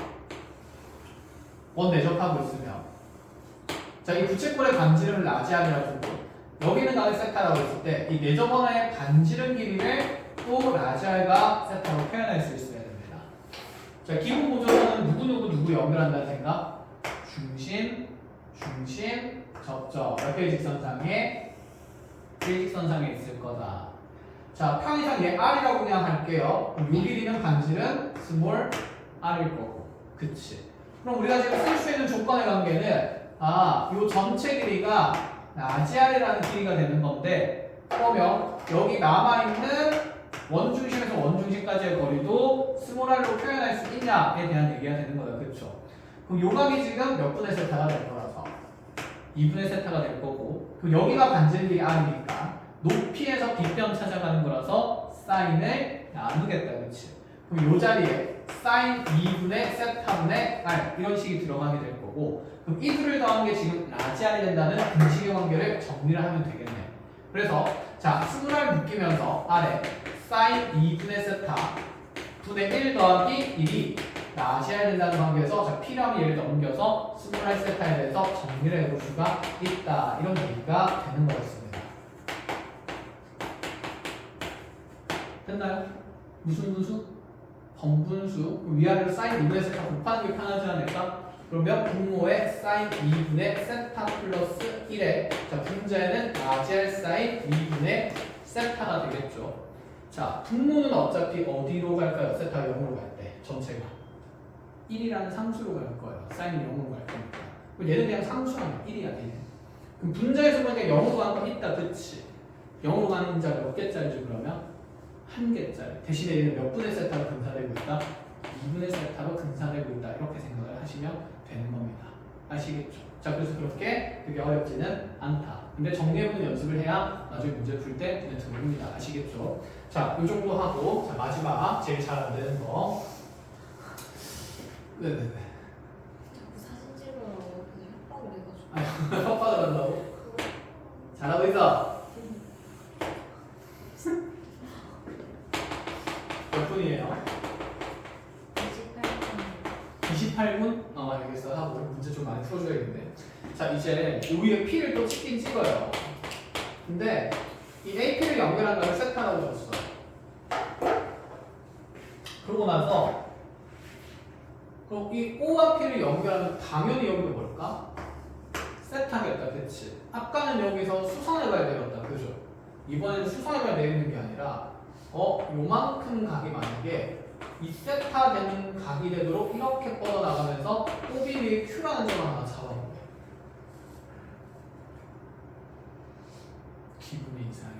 원 내접하고 있으면 자 이 부채꼴의 반지름을 라지안이라고 보고 여기는 각을 세타라고 했을 때 이 내접원의 반지름 길이를 또 라지알과 세타로 표현할 수 있어야 됩니다. 자 기본 구조는 누구 연결한다는 생각. 중심, 접점 이렇게 일직선상에 있을 거다. 자 편의상 얘 R이라고 그냥 할게요. 그럼 이 길이는 반지름 스몰 R일 거고, 그치? 그럼 우리가 지금 쓸 수 있는 조건의 관계는 요 전체 길이가 라지알이라는 길이가 되는 건데 그러면 여기 남아있는 원중심에서 원중심까지의 거리도 스몰 R로 표현할 수 있냐에 대한 얘기가 되는 거예요. 그렇죠? 그럼 요각이 지금 몇 분의 세타가 될 거라서 2분의 세타가 될 거고 그럼 여기가 반지름 길이 R이니까 높이에서 빗변 찾아가는 거라서 사인을 나누겠다. 그렇지? 그럼 요 자리에 사인 2분의 세타분의 R 이런 식이 들어가게 될 거고 그럼 이 둘을 더한 게 지금 라지알이 된다는 등식의 관계를 정리를 하면 되겠네. 그래서 자 스몰 R 묶이면서 R에 사인 2분의 세타 분의 1 더하기 1이 라지알 된다는 관계에서 자 P라면 얘를 넘겨서 스몰 R 세타에 대해서 정리를 해볼 수가 있다. 이런 얘기가 되는 거였습니다. 됐나요? 무슨 분수? 번분수. 위아래로 사인 2분의 세타 곱하는 게 편하지 않을까? 그러면 분모에 사인 2분의 세타 플러스 1에 자 분자에는 라지알 사인 2분의 세타가 되겠죠. 자 분모는 어차피 어디로 갈까요? 세타 0으로 갈 때 전체가 1이라는 상수로 갈 거예요. 사인이 0으로 갈 거니까. 그럼 얘는 그냥 상수하면 1이야 1. 그럼 분자에서 보니까 0으로 가는 거 있다. 그치? 0으로 가는 자 몇 개짜리죠 그러면? 1개짜리. 대신에 얘는 몇 분의 세타로 분사되고 있다? 2분의 세타로 분사되고 있다. 이렇게 생각을 하시면 되는 겁니다. 아시겠죠? 자, 그래서 그렇게 그게 어렵지는 않다. 근데 정리해보는 연습을 해야 나중에 문제 풀 때 눈에 들어옵니다. 아시겠죠? 자, 이 정도 하고 자 마지막 제일 잘 안 되는 거. 네네네. 자꾸 사진 찍으라고 그냥 협박을 해가지고. 혓바닥 한다고? 잘하고 있어. 몇 분이에요? 28분? 알겠어. 하고 문제 좀 많이 풀어줘야겠네. 자, 이제 오히려 P를 또 찍긴 찍어요. 근데 이 AP를 연결한 거를 세타라고 줬어. 그러고 나서 그럼 이 O와 P를 연결하면 당연히 여기가 뭘까? 세타겠다. 그치? 아까는 여기서 수선해봐야 되겠다. 그죠? 이번에는 수선해봐야 되는 게 아니라 요만큼 각이 만약에 이 세타 되는 각이 되도록 이렇게 뻗어나가면서 OB의 Q라는 점을 하나 잡아볼게요. 기분이 이상해.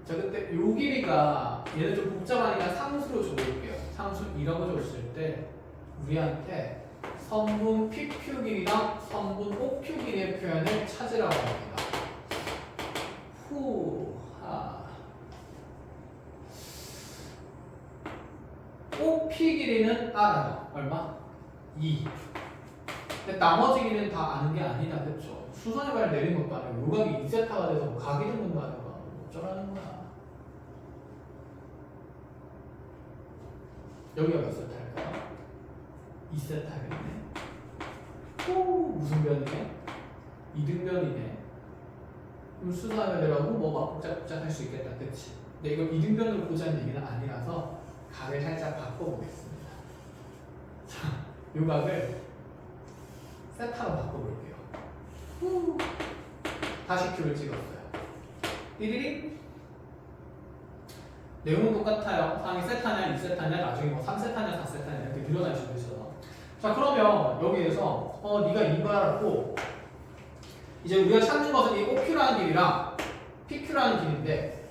자, 그때 요 길이가 얘는 좀 복잡하니까 상수로 줘볼게요. 상수 2라고 줬을 때 우리한테 선분 PQ 길이랑 선분 OQ 길이의 표현을 찾으라고 합니다. OP 길이는 알아요. 얼마? 2. 근데 나머지 길이는 다 아는 게 아니다. 그렇죠? 수선의 발 내린 것도 아니고 요각이 2세타가 돼서 뭐 각이 등분다는 거야. 어쩌라는 거야. 여기가 몇 세타일까? 2세타겠네. 오, 무슨 변이네? 이등변이네. 그럼 수선의 발이라고 뭐 복잡복잡 할 수 있겠다. 그치? 근데 이거 이등변으로 보자는 얘기는 아니라서 각을 살짝 바꿔보겠습니다. 자, 요 각을 세타로 바꿔볼게요. 다시 큐를 찍었어요. 띠리링. 내용은 똑같아요. 상이 세타냐, 2세타냐, 나중에 뭐 3세타냐, 4세타냐 이렇게 늘어날 수도 있어. 자, 그러면 여기에서 네가 이걸 알았고 이제 우리가 찾는 것은 이 OQ라는 길이랑 PQ라는 길인데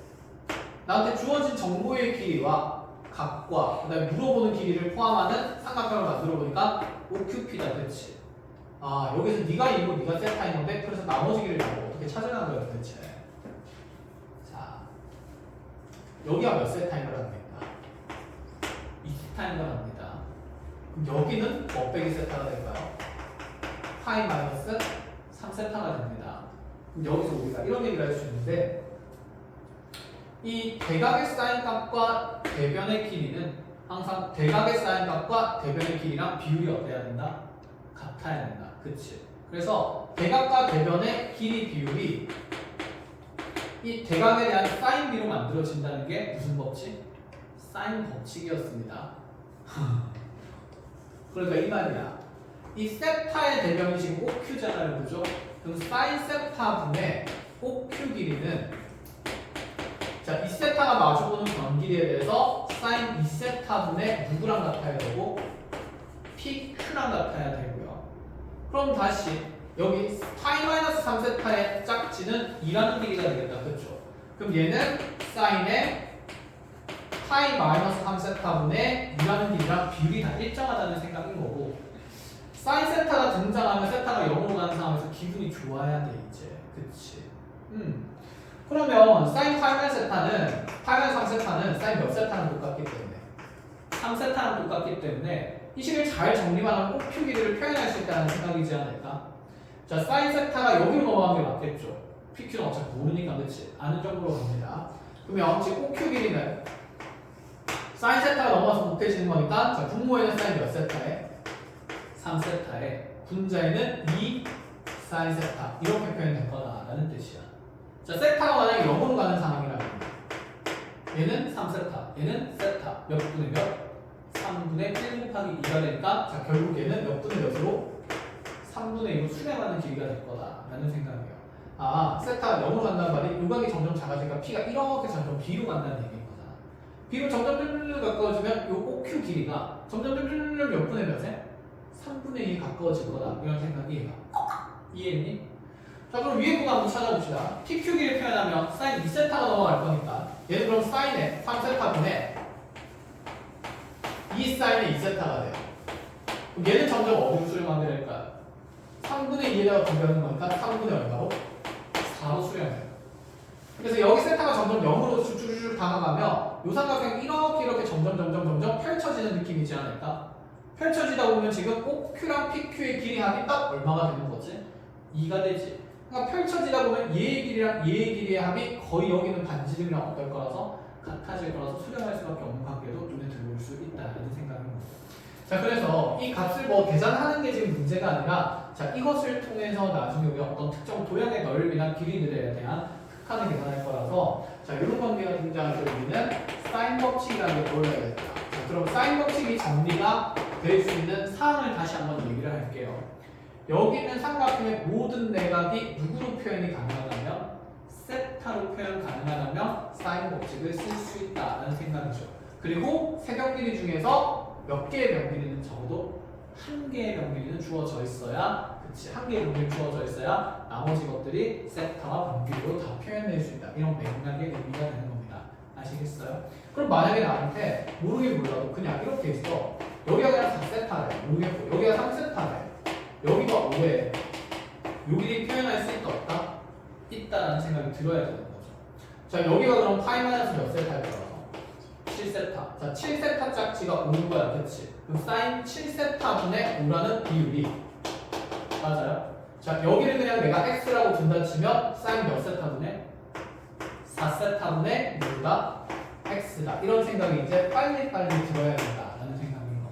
나한테 주어진 정보의 길이와 각과 그 다음에 물어보는 길이를 포함하는 삼각형을 만들어 보니까 OQP다. 그렇지? 아, 여기서 네가 이고 네가 세타인 건데 그래서 나머지 길을 내가 어떻게 찾으라는 거야 도대체. 자, 여기가 몇 세타인 걸 합니까? 2세타인 걸 합니다. 그럼 여기는 몇 빼기 세타가 될까요? 파이 마이너스 3세타가 됩니다. 그럼 여기서 우리가 이런 얘기를 할 수 있는데 이 대각의 사인 값과 대변의 길이는 항상 대각의 사인 값과 대변의 길이랑 비율이 어때야 된다? 같아야 된다. 그치? 그래서 대각과 대변의 길이 비율이 이 대각에 대한 사인 비로 만들어진다는 게 무슨 법칙? 사인 법칙이었습니다. 그러니까 이 말이야. 이 세타의 대변이 지금 OQ잖아요. 그죠? 그럼 사인 세타분의 OQ 길이는 자, 2세타가 마주보는 변길이에 대해서 사인 2세타분의 누구랑 같아야 되고 PQ랑 같아야 되고요. 그럼 다시 여기 파이 마이너스 3세타의 짝지는 2라는 길이가 되겠다. 그렇죠? 그럼 얘는 사인의 파이 마이너스 3세타분의 2라는 길이랑 비율이 다 일정하다는 생각인 거고 사인 세타가 등장하면 세타가 0으로 가는 상황에서 기분이 좋아야 돼 이제. 그치? 그러면 사인 8만 세타는 8만 3세타는 사인 몇 세타랑 똑같기 때문에 3세타랑 똑같기 때문에 이 식을 잘 정리만 하면 OQ 길이를 표현할 수 있다는 생각이지 않을까? 자, 사인 세타가 여기로 넘어간 게 맞겠죠? PQ는 어차피 모르니까 그치? 아는 정도로 갑니다. 그러면 지금 OQ 길이는 사인 세타가 넘어가서 못해지는 거니까 자, 분모에는 사인 몇 세타에? 3세타에 분자에는 2 사인 세타 이렇게 표현될 거다라는 뜻이야. 자, 세타가 만약에 0으로 가는 상황이라면 얘는 3세타, 얘는 세타 몇 분의 몇? 3분의 1 곱하기 2가 되니까 자, 결국 얘는 몇 분의 몇으로? 3분의 2로 수렴하는 길이가 될 거다라는 생각이에요. 아, 세타가 0으로 간다는 말이 요각이 점점 작아지니까 P가 이렇게 점점 B로 간다는 얘기인 거잖아. B로 점점 가까워지면 요 OQ 길이가 점점 몇 분의 몇에? 3분의 2에 가까워질 거다 이런 생각이에요. 이해했니? 자, 그럼 위에 부분 한번 찾아봅시다. PQ 길이 표현하면 사인 2세타가 넘어갈 거니까 얘는 그럼 사인의 3세타분의 2 사인의 2세타가 돼요. 그럼 얘는 점점 어디로 수렴하게 될까요? 3분의 2에다가 분배하는 거니까 3분의 얼마로? 4로 수렴해요. 그래서 여기 세타가 점점 0으로 쭉쭉쭉 다가가면 요 삼각형이 이렇게 점점 펼쳐지는 느낌이지 않을까? 펼쳐지다 보면 지금 OQ랑 PQ의 길이 합이 딱 얼마가 되는 거지? 2가 되지. 그러니까 펼쳐지다 보면 얘의 길이랑 얘의 길이의 합이 거의 여기는 반지름이랑 어떨 거라서 같아질 거라서 수렴할 수밖에 없는 관계도 눈에 들어올 수 있다는 생각입니다. 자, 그래서 이 값을 뭐 계산하는 게 지금 문제가 아니라 자, 이것을 통해서 나중에 우리가 어떤 특정 도형의 넓이나 길이들에 대한 극한을 계산할 거라서 자, 이런 관계가 등장할 때 우리는 사인 법칙이라는 걸 보여야겠다. 자, 그럼 사인 법칙이 정리가 될 수 있는 사항을 다시 한번 얘기를 할게요. 여기 있는 삼각형의 모든 내각이 누구로 표현이 가능하다면 세타로 표현 가능하다면 사인 법칙을 쓸 수 있다는 생각이죠. 그리고 세 변길이 중에서 몇 개의 변길이는 적어도 한 개의 변길이는 주어져 있어야 그치 한 개의 변길이 주어져 있어야 나머지 것들이 세타와 변길로 다 표현될 수 있다. 이런 맥락의 의미가 되는 겁니다. 아시겠어요? 그럼 만약에 나한테 모르긴 몰라도 그냥 이렇게 있어. 여기가 그냥 4세타래. 모르겠고 여기가 3세타래. 여기가 5에 여기 표현할 수 있다 없다? 있다라는 생각이 들어야 되는 거죠. 자, 여기가 그럼 파이 마이너스 몇 세타일 거라서 7세타. 자, 7세타 짝지가 5인 거야. 그치? 그럼 사인 7세타분의 5라는 비율이 맞아요? 자, 여기를 그냥 내가 x라고 둔다 치면 사인 몇 세타분의 4세타분의 뭐다? x다. 이런 생각이 이제 빨리빨리 들어야 된다라는 생각인 거.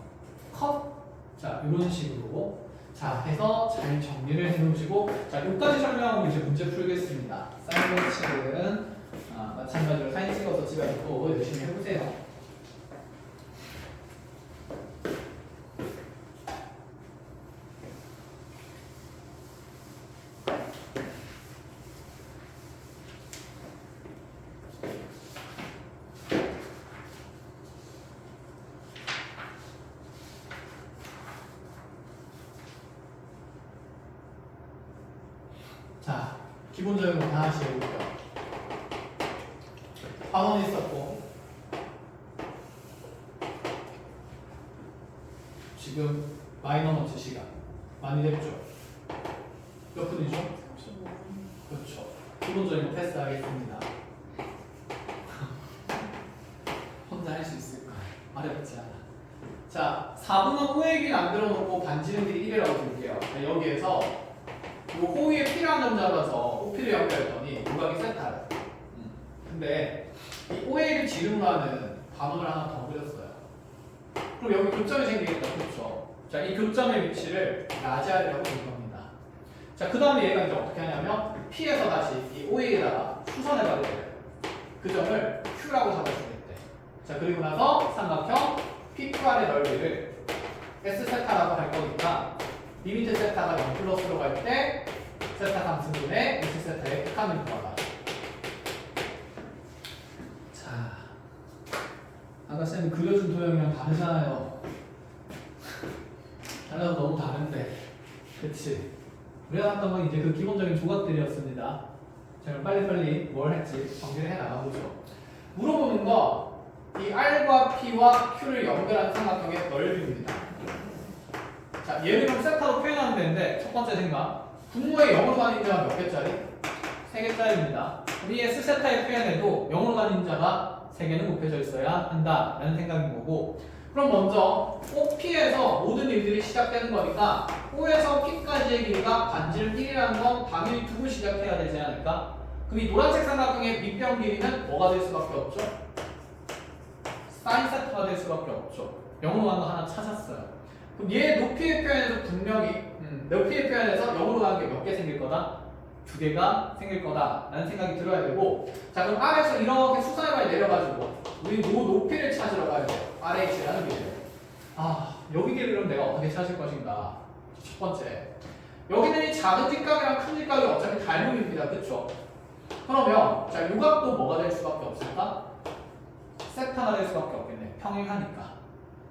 컷. 자, 이런 식으로 자 해서 잘 정리를 해놓으시고 자, 여기까지 설명하고 이제 문제 풀겠습니다. 사인 법칙은 마찬가지로 사인 찍어서 집에 가서 열심히 해보세요. 자, 기본적인 거 하나씩 해볼게요. 반원 있었고 지금 마이너먼트 시간 많이 됐죠? 몇 분이죠? 35분. 그렇죠. 기본적인 거 패스하겠습니다. 혼자 할 수 있을 거야. 어렵지 않아. 자, 4분은 호의길 안 들어놓고 반지는 길이 1이라고 볼게요. 여기에서 요 호의에 필요한 점 잡아서 호피를 연결했더니 요각이 세타를. 근데 이 OA를 지름으로 하는 반원을 하나 더 그렸어요. 그럼 여기 교점이 생기겠다. 그렇죠? 자, 이 교점의 위치를 라지알이라고 볼 겁니다. 자, 그 다음에 얘가 이제 어떻게 하냐면 P에서 다시 이 OA에다가 수선해 가게 돼요. 그 점을 Q라고 잡아주겠대. 자, 그리고 나서 삼각형 PQR의 넓이를 S세타라고 할 거니까 리미트 세타가 0 플러스로 갈 때 세타 상승분의 S세타의 극한을 구하라. 자, 아까 쌤이 그려준 도형이랑 다르잖아요. 달라서 너무 다른데, 그치? 우리가 봤던 건 이제 그 기본적인 조각들이었습니다. 자, 그럼 빨리빨리 뭘 할지 정리를 해 나가보죠. 물어보는 거, 이 R과 P와 Q를 연결한 삼각형의 넓이입니다. 자, 예를 들면 세타로 표현하면 되는데 첫 번째 생각, 분모의 0으로 가는 인자가 몇 개짜리? 3개짜리입니다. 우리 S세타에 표현해도 0으로 가는 인자가 3개는 곱해져 있어야 한다라는 생각인 거고, 그럼 먼저 OP에서 모든 일들이 시작되는 거니까 O에서 P까지의 길이가 반지름 1이라는 건 당연히 두고 시작해야 되지 않을까? 그럼 이 노란색 삼각형의 밑변 길이는 뭐가 될 수밖에 없죠? 사인 세타가 될 수밖에 없죠. 0으로 가는 거 하나 찾았어요. 그럼 얘 높이의 표현에서 분명히 높이의 표현에서 0으로 가는 게 몇 개 생길 거다? 2개가 생길 거다라는 생각이 들어야 되고, 자, 그럼 R에서 이렇게 수선해만 내려가지고 우리 높이를 찾으러 가야 돼요. RH라는 길이를. 아, 여기 길을 그럼 내가 어떻게 찾을 것인가? 첫 번째, 여기는 이 작은 직각이랑 큰 직각이 어차피 닮음입니다. 그쵸? 그러면 자, 요 각도 뭐가 될 수밖에 없을까? 세타가 될 수밖에 없겠네. 평행하니까.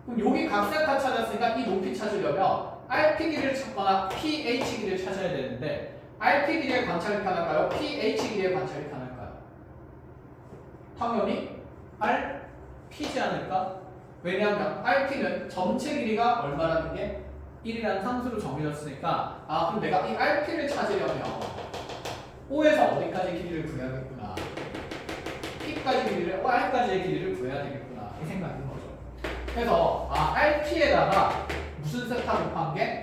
그럼 여기 각 세타 찾았으니까 이 높이 찾으려면 RP 길이를 찾거나 PH 길이를 찾아야 되는데, RP 길이의 관찰이 편할까요? PH 길이의 관찰이 편할까요? 당연히 RP지 않을까? 왜냐하면 RP는 전체 길이가 얼마라는 게 1이라는 상수로 정해졌으니까, 아, 그럼 내가 이 RP를 찾으려면 O에서 어디까지 길이를 구해야겠구나, P까지 길이를, R까지의 길이를 구해야 되겠구나, 이 생각인 거죠. 그래서 RP에다가 무슨 세타 곱한 게?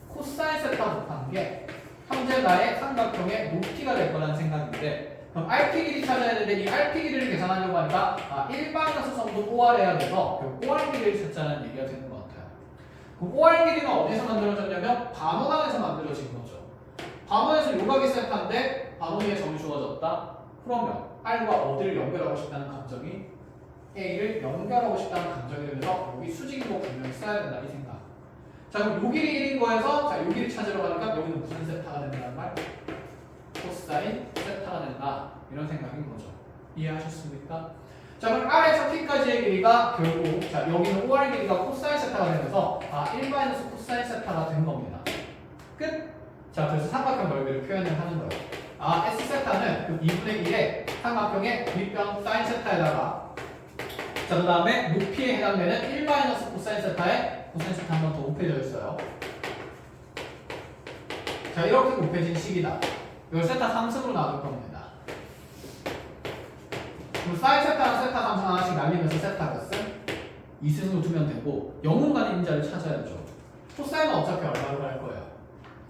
코사인 세타 곱한 게 현재 나의 삼각형의 높이가 될 거라는 생각인데, 그럼 RP 길이 찾아야 되는데 이 RP 길이를 계산하려고 하니까 1마이너스 성분 OR 해야 돼서 OR 길이를 찾자는 얘기가 되는 것 같아요. 그럼 OR 길이는 어디서 만들어졌냐면 반원항에서 만들어진 거죠. 반원에서 요각이 세타인데 반원 위에 점이 주어졌다. 그러면 R과 어디를 연결하고 싶다는 감정이 A를 연결하고 싶다는 감정이 되면서 여기 수직이고 분명히 써야 된다, 이 생각. 자, 그럼 요 길이 1인 거에서 자, 요 길이 찾으러 가니까 여기는 무슨 세타가 된다는 말? 코사인 세타가 된다, 이런 생각인 거죠. 이해하셨습니까? 자, 그럼 R에서 P까지의 길이가 결국 자, 여기는 OR 길이가 코사인 세타가 되면서 1마이너스 코사인 세타가 된 겁니다. 끝! 자, 그래서 삼각형 넓이를 표현을 하는 거예요. S세타는 그 2분의 1의 삼각형의 밑변 사인 세타에다가, 자, 그 다음에 높이에 해당되는 1마이너스 코사인 세타에 코사인 세타 한 번 더 곱해져 있어요. 자, 이렇게 곱해진 식이다. 이걸 세타 상승으로 나눌 겁니다. 그럼 사인 세타랑 세타 상승 하나씩 날리면서 세타 값은 2승으로 두면 되고, 0으로 가는 임자를 찾아야죠. 코사인은 어차피 얼마로 갈 거예요?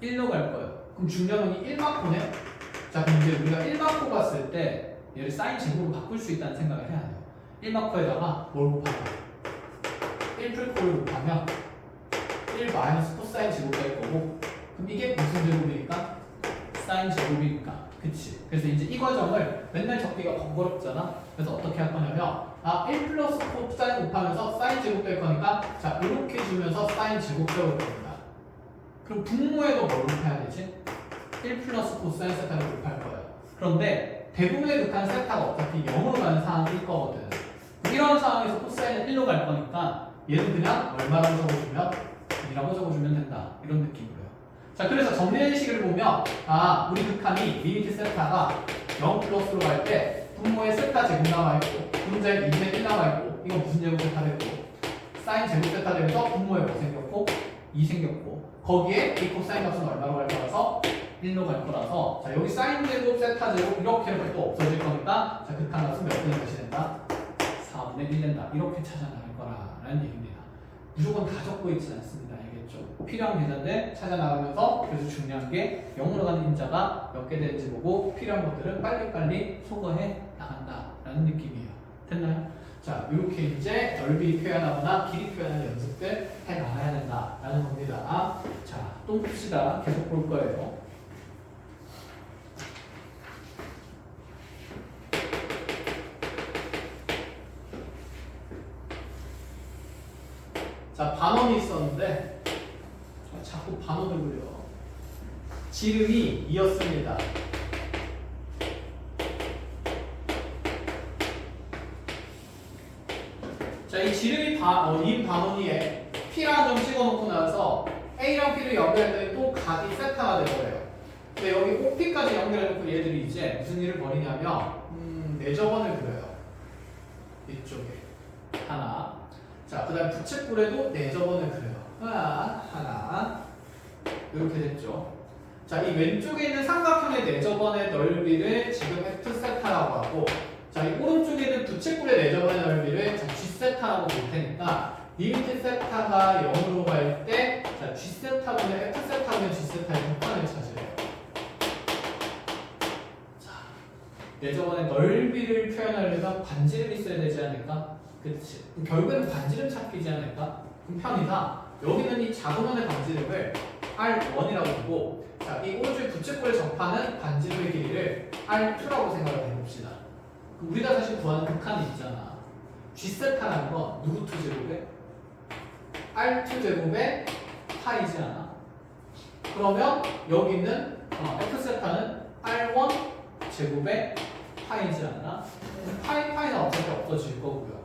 1로 갈 거예요. 그럼 중량은 1마코네? 자, 그럼 이제 우리가 1마코 봤을 때 얘를 사인 제곱으로 바꿀 수 있다는 생각을 해야 돼요. 1마코에다가 뭘 곱하면 1풀코를 곱하면 1 마이너스 코사인 제곱될 거고, 그럼 이게 무슨 제곱이니까? 사인 제곱이니까. 그치? 그래서 이제 이 과정을 맨날 적기가 번거롭잖아. 그래서 어떻게 할 거냐면 1 플러스 코사인 곱하면서 사인 제곱될 거니까 자 이렇게 주면서 사인 제곱되올 겁니다. 그럼 분모에도 뭘 곱해야 되지? 1 플러스 코사인 세타를 곱할 거예요. 그런데 대부분의 극한 세타가 어차피 0으로 가는 상황일 거거든. 이런 상황에서 코사인은 1로 갈 거니까 얘는 그냥 얼마라고 적어주면 2라고 적어주면 된다. 이런 느낌으로요. 자, 그래서 정리식을 보면 우리 극한이 리미트 세타가 0 플러스로 갈 때 분모에 세타 제곱 남아있고 분자에 2분의 1 남아있고 이건 무슨 제곱 세타 되고 사인 제곱 세타 되면서 분모에 뭐 생겼고 2 생겼고 거기에 이 코사인 값은 얼마로 갈 거라서 1로 갈 거라서 자 여기 사인 제곱 세타 제곱 이렇게 이렇게 또 없어질 거니까 자 극한 값은 몇 분의 몇이 된다? 4분의 1 된다. 이렇게 찾아나갈 거라는 얘기입니다. 무조건 다 적고 있지 않습니다. 알겠죠? 필요한 계산들 찾아나가면서 그래서 중요한 게 0으로 가는 인자가 몇 개 되는지 보고 필요한 것들은 빨리빨리 소거해 나간다라는 느낌이에요. 됐나요? 자, 이렇게 이제 넓이 표현하거나 길이 표현하는 연습들 해 나가야 된다라는 겁니다. 자, 또 봅시다. 계속 볼 거예요. 자, 반원이 있었는데 자꾸 반원을 그려. 지름이 2였습니다. 자, 이 지름이 2인 반원이에 P라는 점 찍어놓고 나서 A랑 P를 연결했더니 또 각이 세타가 되거예요. 근데 여기 OP까지 연결해놓고 얘들이 이제 무슨 일을 벌이냐면 내저번을 그려요. 이쪽에 하나. 자, 그 다음 부채꼴에도 내저번을 그려요. 하나. 이렇게 됐죠. 자, 이 왼쪽에 있는 삼각형의 내저번의 넓이를 지금 F세타라고 하고, 자, 이 오른쪽에 있는 부채꼴의 내저번의 넓이를 자, G세타라고 볼 테니까, 리미트 세타가 0으로 갈 때, 자, G세타분의 F세타분의 G세타의 곱한을 찾으래요. 자, 내저번의 넓이를 표현하려면 반지름이 있어야 되지 않을까? 그치. 결국에는 반지름 찾기지 않을까? 그럼 편이다. 여기는 이 작은 원의 반지름을 R1이라고 두고, 자, 이 오른쪽에 부채꼴에 접하는 반지름의 길이를 R2라고 생각을 해봅시다. 우리가 사실 구하는 극한이 있잖아. G세타라는 건 누구 2제곱에? R2 제곱에 파이지 않아? 그러면 여기 있는 F세타는 R1 제곱에 파이지 않아? 파이는 어차피 없어질 거고요.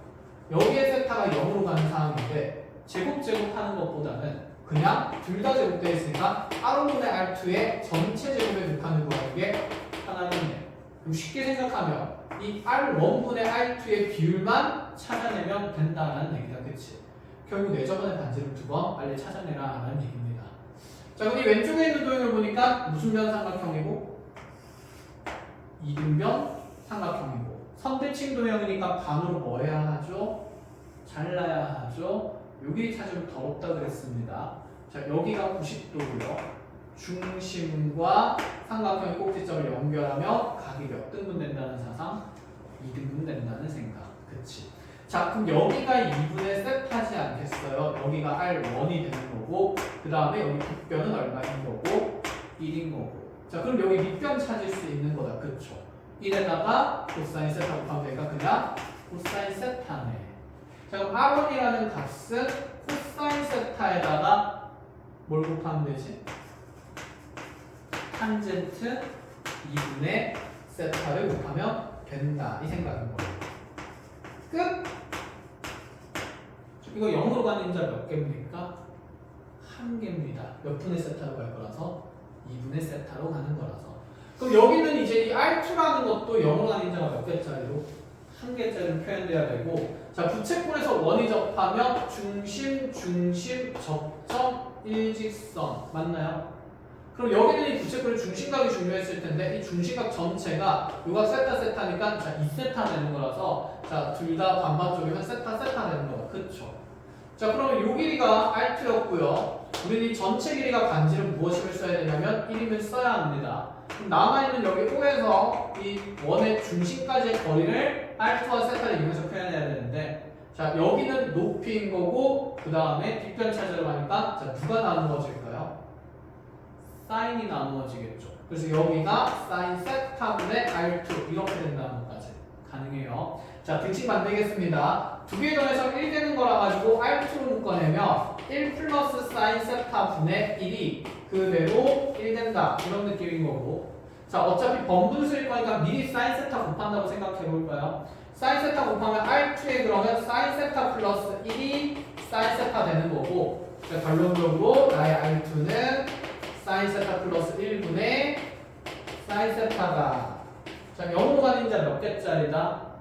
여기에 세타가 0으로 가는 상황인데 제곱하는 것보다는 그냥 둘 다 제곱되어 있으니까 R1분의 R2의 전체 제곱의 극한을 구하는 게 편하겠네. 쉽게 생각하면 이 R1분의 R2의 비율만 찾아내면 된다는 얘기다. 그치? 결국 내저번의 반지름 2번 빨리 찾아내라는 얘기입니다. 자, 그럼 이 왼쪽에 있는 도형을 보니까 무슨 변 삼각형이고 이등변 삼각형이고 선대칭 도형이니까 반으로 뭐 해야 하죠? 잘라야 하죠? 여기 찾으면 더럽다 그랬습니다. 자, 여기가 90도고요. 중심과 삼각형의 꼭지점을 연결하면 각이 몇 등분 된다는 사상? 2등분 된다는 생각. 그치? 자, 그럼 여기가 2분의 세타지 않겠어요? 여기가 R1이 되는 거고, 그 다음에 여기 뒷변은 얼마인 거고? 1인 거고. 자, 그럼 여기 밑변 찾을 수 있는 거다. 그쵸? 1에다가 코사인 세타 곱하면 되니까 그냥 코사인 세타네. 자, 그럼 R1이라는 값은 코사인 세타에다가 뭘 곱하면 되지? 탄젠트 2분의 세타를 곱하면 된다. 이 생각인 거예요. 끝! 이거 0으로 가는 인자 몇 개입니까? 1개입니다. 몇 분의 세타로 갈 거라서? 2분의 세타로 가는 거라서. 그럼 여기는 이제 이 R2라는 것도 0으로 가는 인자가 몇 개짜리로? 1개짜리로 표현돼야 되고, 자, 부채꼴에서 원이 접하면 중심, 접점, 일직선. 맞나요? 그럼 여기는 이 부채꼴의 중심각이 중요했을 텐데, 이 중심각 전체가 요각 세타니까 자, 2세타 되는 거라서, 자, 둘 다 반반 쪽이면 세타 되는 거다. 그쵸? 자, 그러면 요 길이가 R2였고요. 우리는 이 전체 길이가 간지를 무엇을 써야 되냐면 1임을 써야 합니다. 그럼 남아있는 여기 O에서 이 원의 중심까지의 거리를 R2와 세타를 이용해서 표현해야 되는데, 자, 여기는 높이인 거고, 그 다음에 뒷변 찾으러 가니까, 자, 누가 나누어질까요? 사인이 나누어지겠죠. 그래서 여기가 사인 세타분의 R2 이렇게 된다는 것까지 가능해요. 자, 등식 만들겠습니다. 두 개 더해서 1 되는 거라 가지고 R2로 묶어내면 1 플러스 사인 세타분의 1이 그대로 1 된다. 이런 느낌인 거고. 자, 어차피 번분수일 거니까 미리 사인 세타 곱한다고 생각해 볼까요? 사인 세타 곱하면 R2에 그러면 사인 세타 플러스 1이 사인 세타 되는 거고, 자, 결론적으로 나의 R2는 사인 세타 플러스 1분의 사인 세타다. 자, 영호가 인자 몇 개짜리다?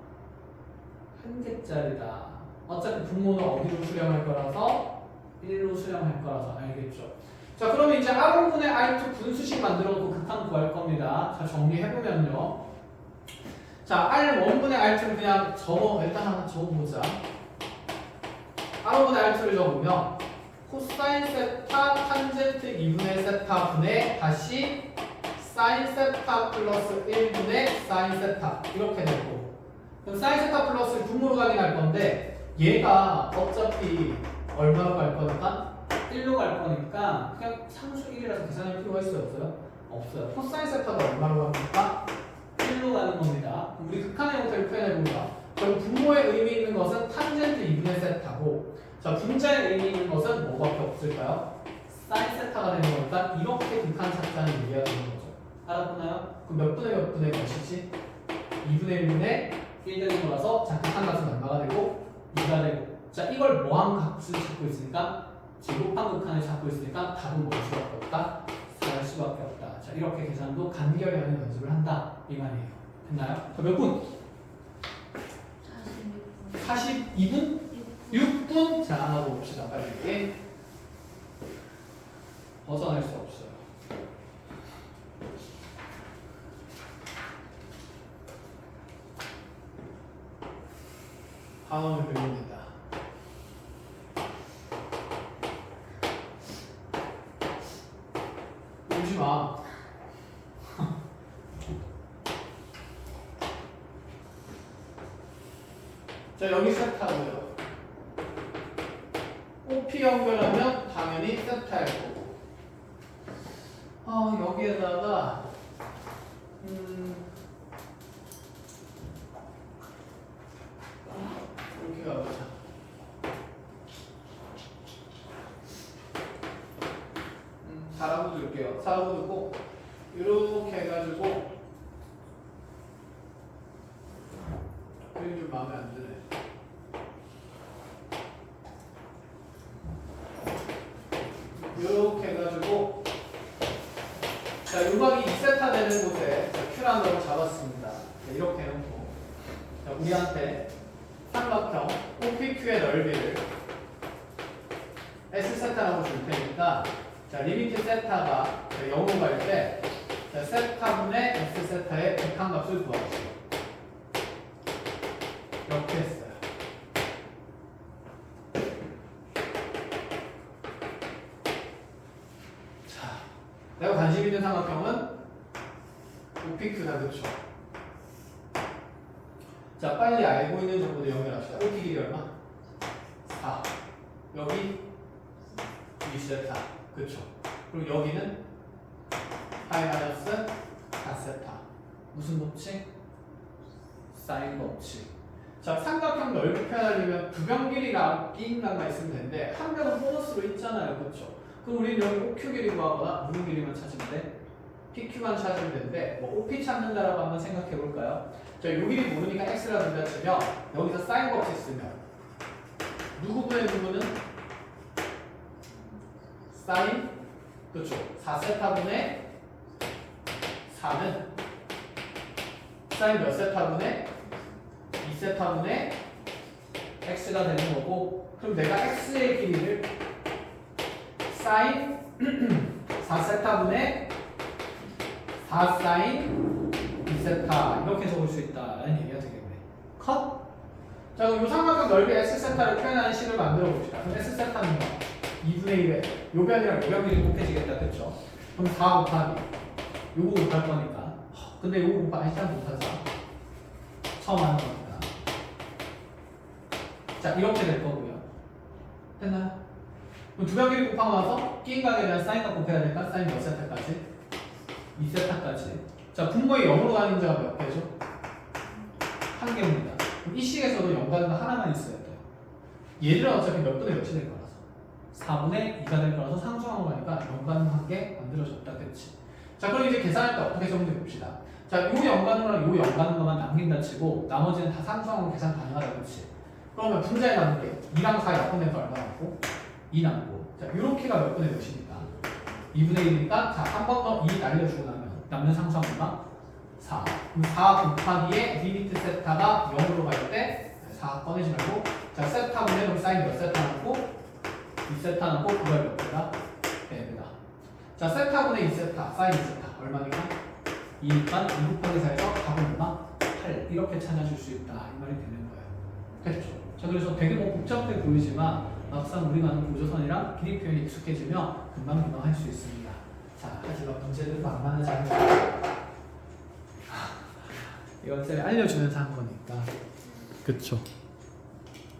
한 개짜리다. 어차피 분모는 어디로 수렴할 거라서 1로 수렴할 거라서 알겠죠? 자, 그러면 이제 R1분의 R2 분수식 만들어 놓고 극한 구할 겁니다. 자, 정리해보면요. 자, R1분의 R2를 그냥 일단 하나 적어보자. R1분의 R2를 적으면 코사인 세타 탄젠트 2분의 세타 분의 다시 사인 세타 플러스 1분의 사인 세타 이렇게 되고, 그럼 사인 세타 플러스 분모로 가긴 할 건데 얘가 어차피 얼마로 갈 거니까? 1로 갈 거니까 그냥 상수 1이라서 계산할 필요가 있어요? 없어요? 없어요. 코사인 세타가 얼마로 갑니까? 1로 가는 겁니다. 우리 극한의 형태를 표현해보자. 그럼 분모의 의미 있는 것은 탄젠트 2분의 세타고, 자, 분자의 의미 있는 것은 뭐밖에 없을까요? 사인 세타가 되는 거니까 이렇게 극한 찾자는 얘기가 되는 거죠. 알아보나요? 그럼 몇 분의 몇 분의 몇이지? 2분의 1분의 1 되는 거라서, 자, 극한 값은 얼마가 되고? 2가 되고. 자, 이걸 뭐한 값을 찾고 있으니까? 제곱한 극한을 찾고 있으니까 답은 뭘 수밖에 없다? 4일 수밖에 없다. 자, 이렇게 계산도 간결히 하는 연습을 한다. 이 말이에요. 됐나요? 자, 몇 분? 42분? 6분? 자, 하나 봅시다. 빨리. 벗어날 수 없어요. 다음을 배웁니다. 울지 마. 자, 여기 세타고요. OP 연결하면 당연히 세타일 거고. 여기에다가 이렇게 가보자. 사라고 둘게요. 사라고 두고 이렇게 해가지고 그림 좀 마음에 안 드네. 이렇게 해가지고, 자, 요각이 2세타 되는 곳에 Q라는 걸 잡았습니다. 자, 이렇게 해놓고, 자, 우리한테 삼각형 OPQ의 넓이를 S세타라고 줄 테니까, 자, 리미트 세타가 0으로 갈 때, 자, 세타분의 S세타의 극한값을 구하시오. 이렇게 했어요. 자, 내가 관심 있는 삼각형은 OPQ다, 그쵸? 자, 빨리 알고 있는 정보들 연결합시다. OP 길이 얼마? 4. 여기 2세타. 그쵸? 그리고 여기는 파이 마이너스 4세타. 무슨 법칙? 사인 법칙. 자, 삼각형 넓이 표현하려면 두 변 길이랑 B인간가 있으면 되는데 한 변은 보너스로 있잖아요. 그쵸? 그럼 우리는 여기 OQ 길이 구하거나 무슨 길이만 찾으면 돼? PQ만 찾으면 되는데 뭐 OP 찾는다라고 한번 생각해 볼까요? 자, 요 길이 모르니까 X라 둘다 치면 여기서 사인 법칙 쓰면 누구분의 누구는? 사인? 그렇죠. 4세타분의 4는 사인 몇 세타분의 2세타분의 x가 되는 거고, 그럼 내가 x의 길이를 사인 4세타분의 4사인 2세타 이렇게 적을 수 있다라는 얘기가 되겠네. 컷? 자, 그럼 요 삼각형 넓이 S세타를 표현하는 식을 만들어 봅시다. 그럼 S세타는 뭐? 2분의 1에 요 변이랑 요 변이 곱해지겠다, 그쵸? 그럼 4 곱하기 요거 곱할 거니까. 근데 요거 곱하기 일단 곱하자. 처음 하는 거니까. 자, 이렇게 될 거고요. 됐나요? 그럼 두 변기를 곱하고 나서 끼인 각에 대한 사인값 곱해야 될까? 사인 몇 세타까지? 2세타까지. 자, 분모의 0으로 가는 인자가 몇 개죠? 1개입니다. 그럼 이 식에서도 0 가는 거 하나만 있어야 돼요. 얘들은 어차피 몇 분의 몇이 될 거라서 4분의 2가 될 거라서 상수항으로 가니까 0 가는 한 개 만들어졌다, 그치? 자, 그럼 이제 계산할 때 어떻게 적는지 봅시다. 자, 요 0 가는 거랑 요 0 가는 거만 남긴다 치고 나머지는 다 상수항으로 계산 가능하다, 그치? 그러면 분자에 남은 게 2랑 4의 약분해서 얼마 남고? 2 남고. 자, 요렇게가 몇 분의 몇입니까? 2분의 1이니까 자, 한 번 더 2 날려주고 나면 남는 상수항 얼마? 4. 그럼 4 곱하기에 리미트 세타가 0으로 갈 때 4 꺼내지 말고 자, 세타 분의 그럼 사인 몇 세타 남고? 2세타 남고 그걸 몇 배다? 4배다. 자, 세타 분의 2세타 사인 2세타 얼마니까? 2니까 2 곱하기 4에서 답은 얼마? 8 이렇게 찾아줄 수 있다 이 말이 되는 거예요. 됐죠? 자, 그래서 되게 뭐 복잡해 보이지만 막상 우리가 아는 보조선이랑 길이 표현이 익숙해지면 금방 할 수 있습니다. 자, 하지만 문제는 만만하지 않아요. 이건 쌤이 알려주면서 한 거니까. 그쵸?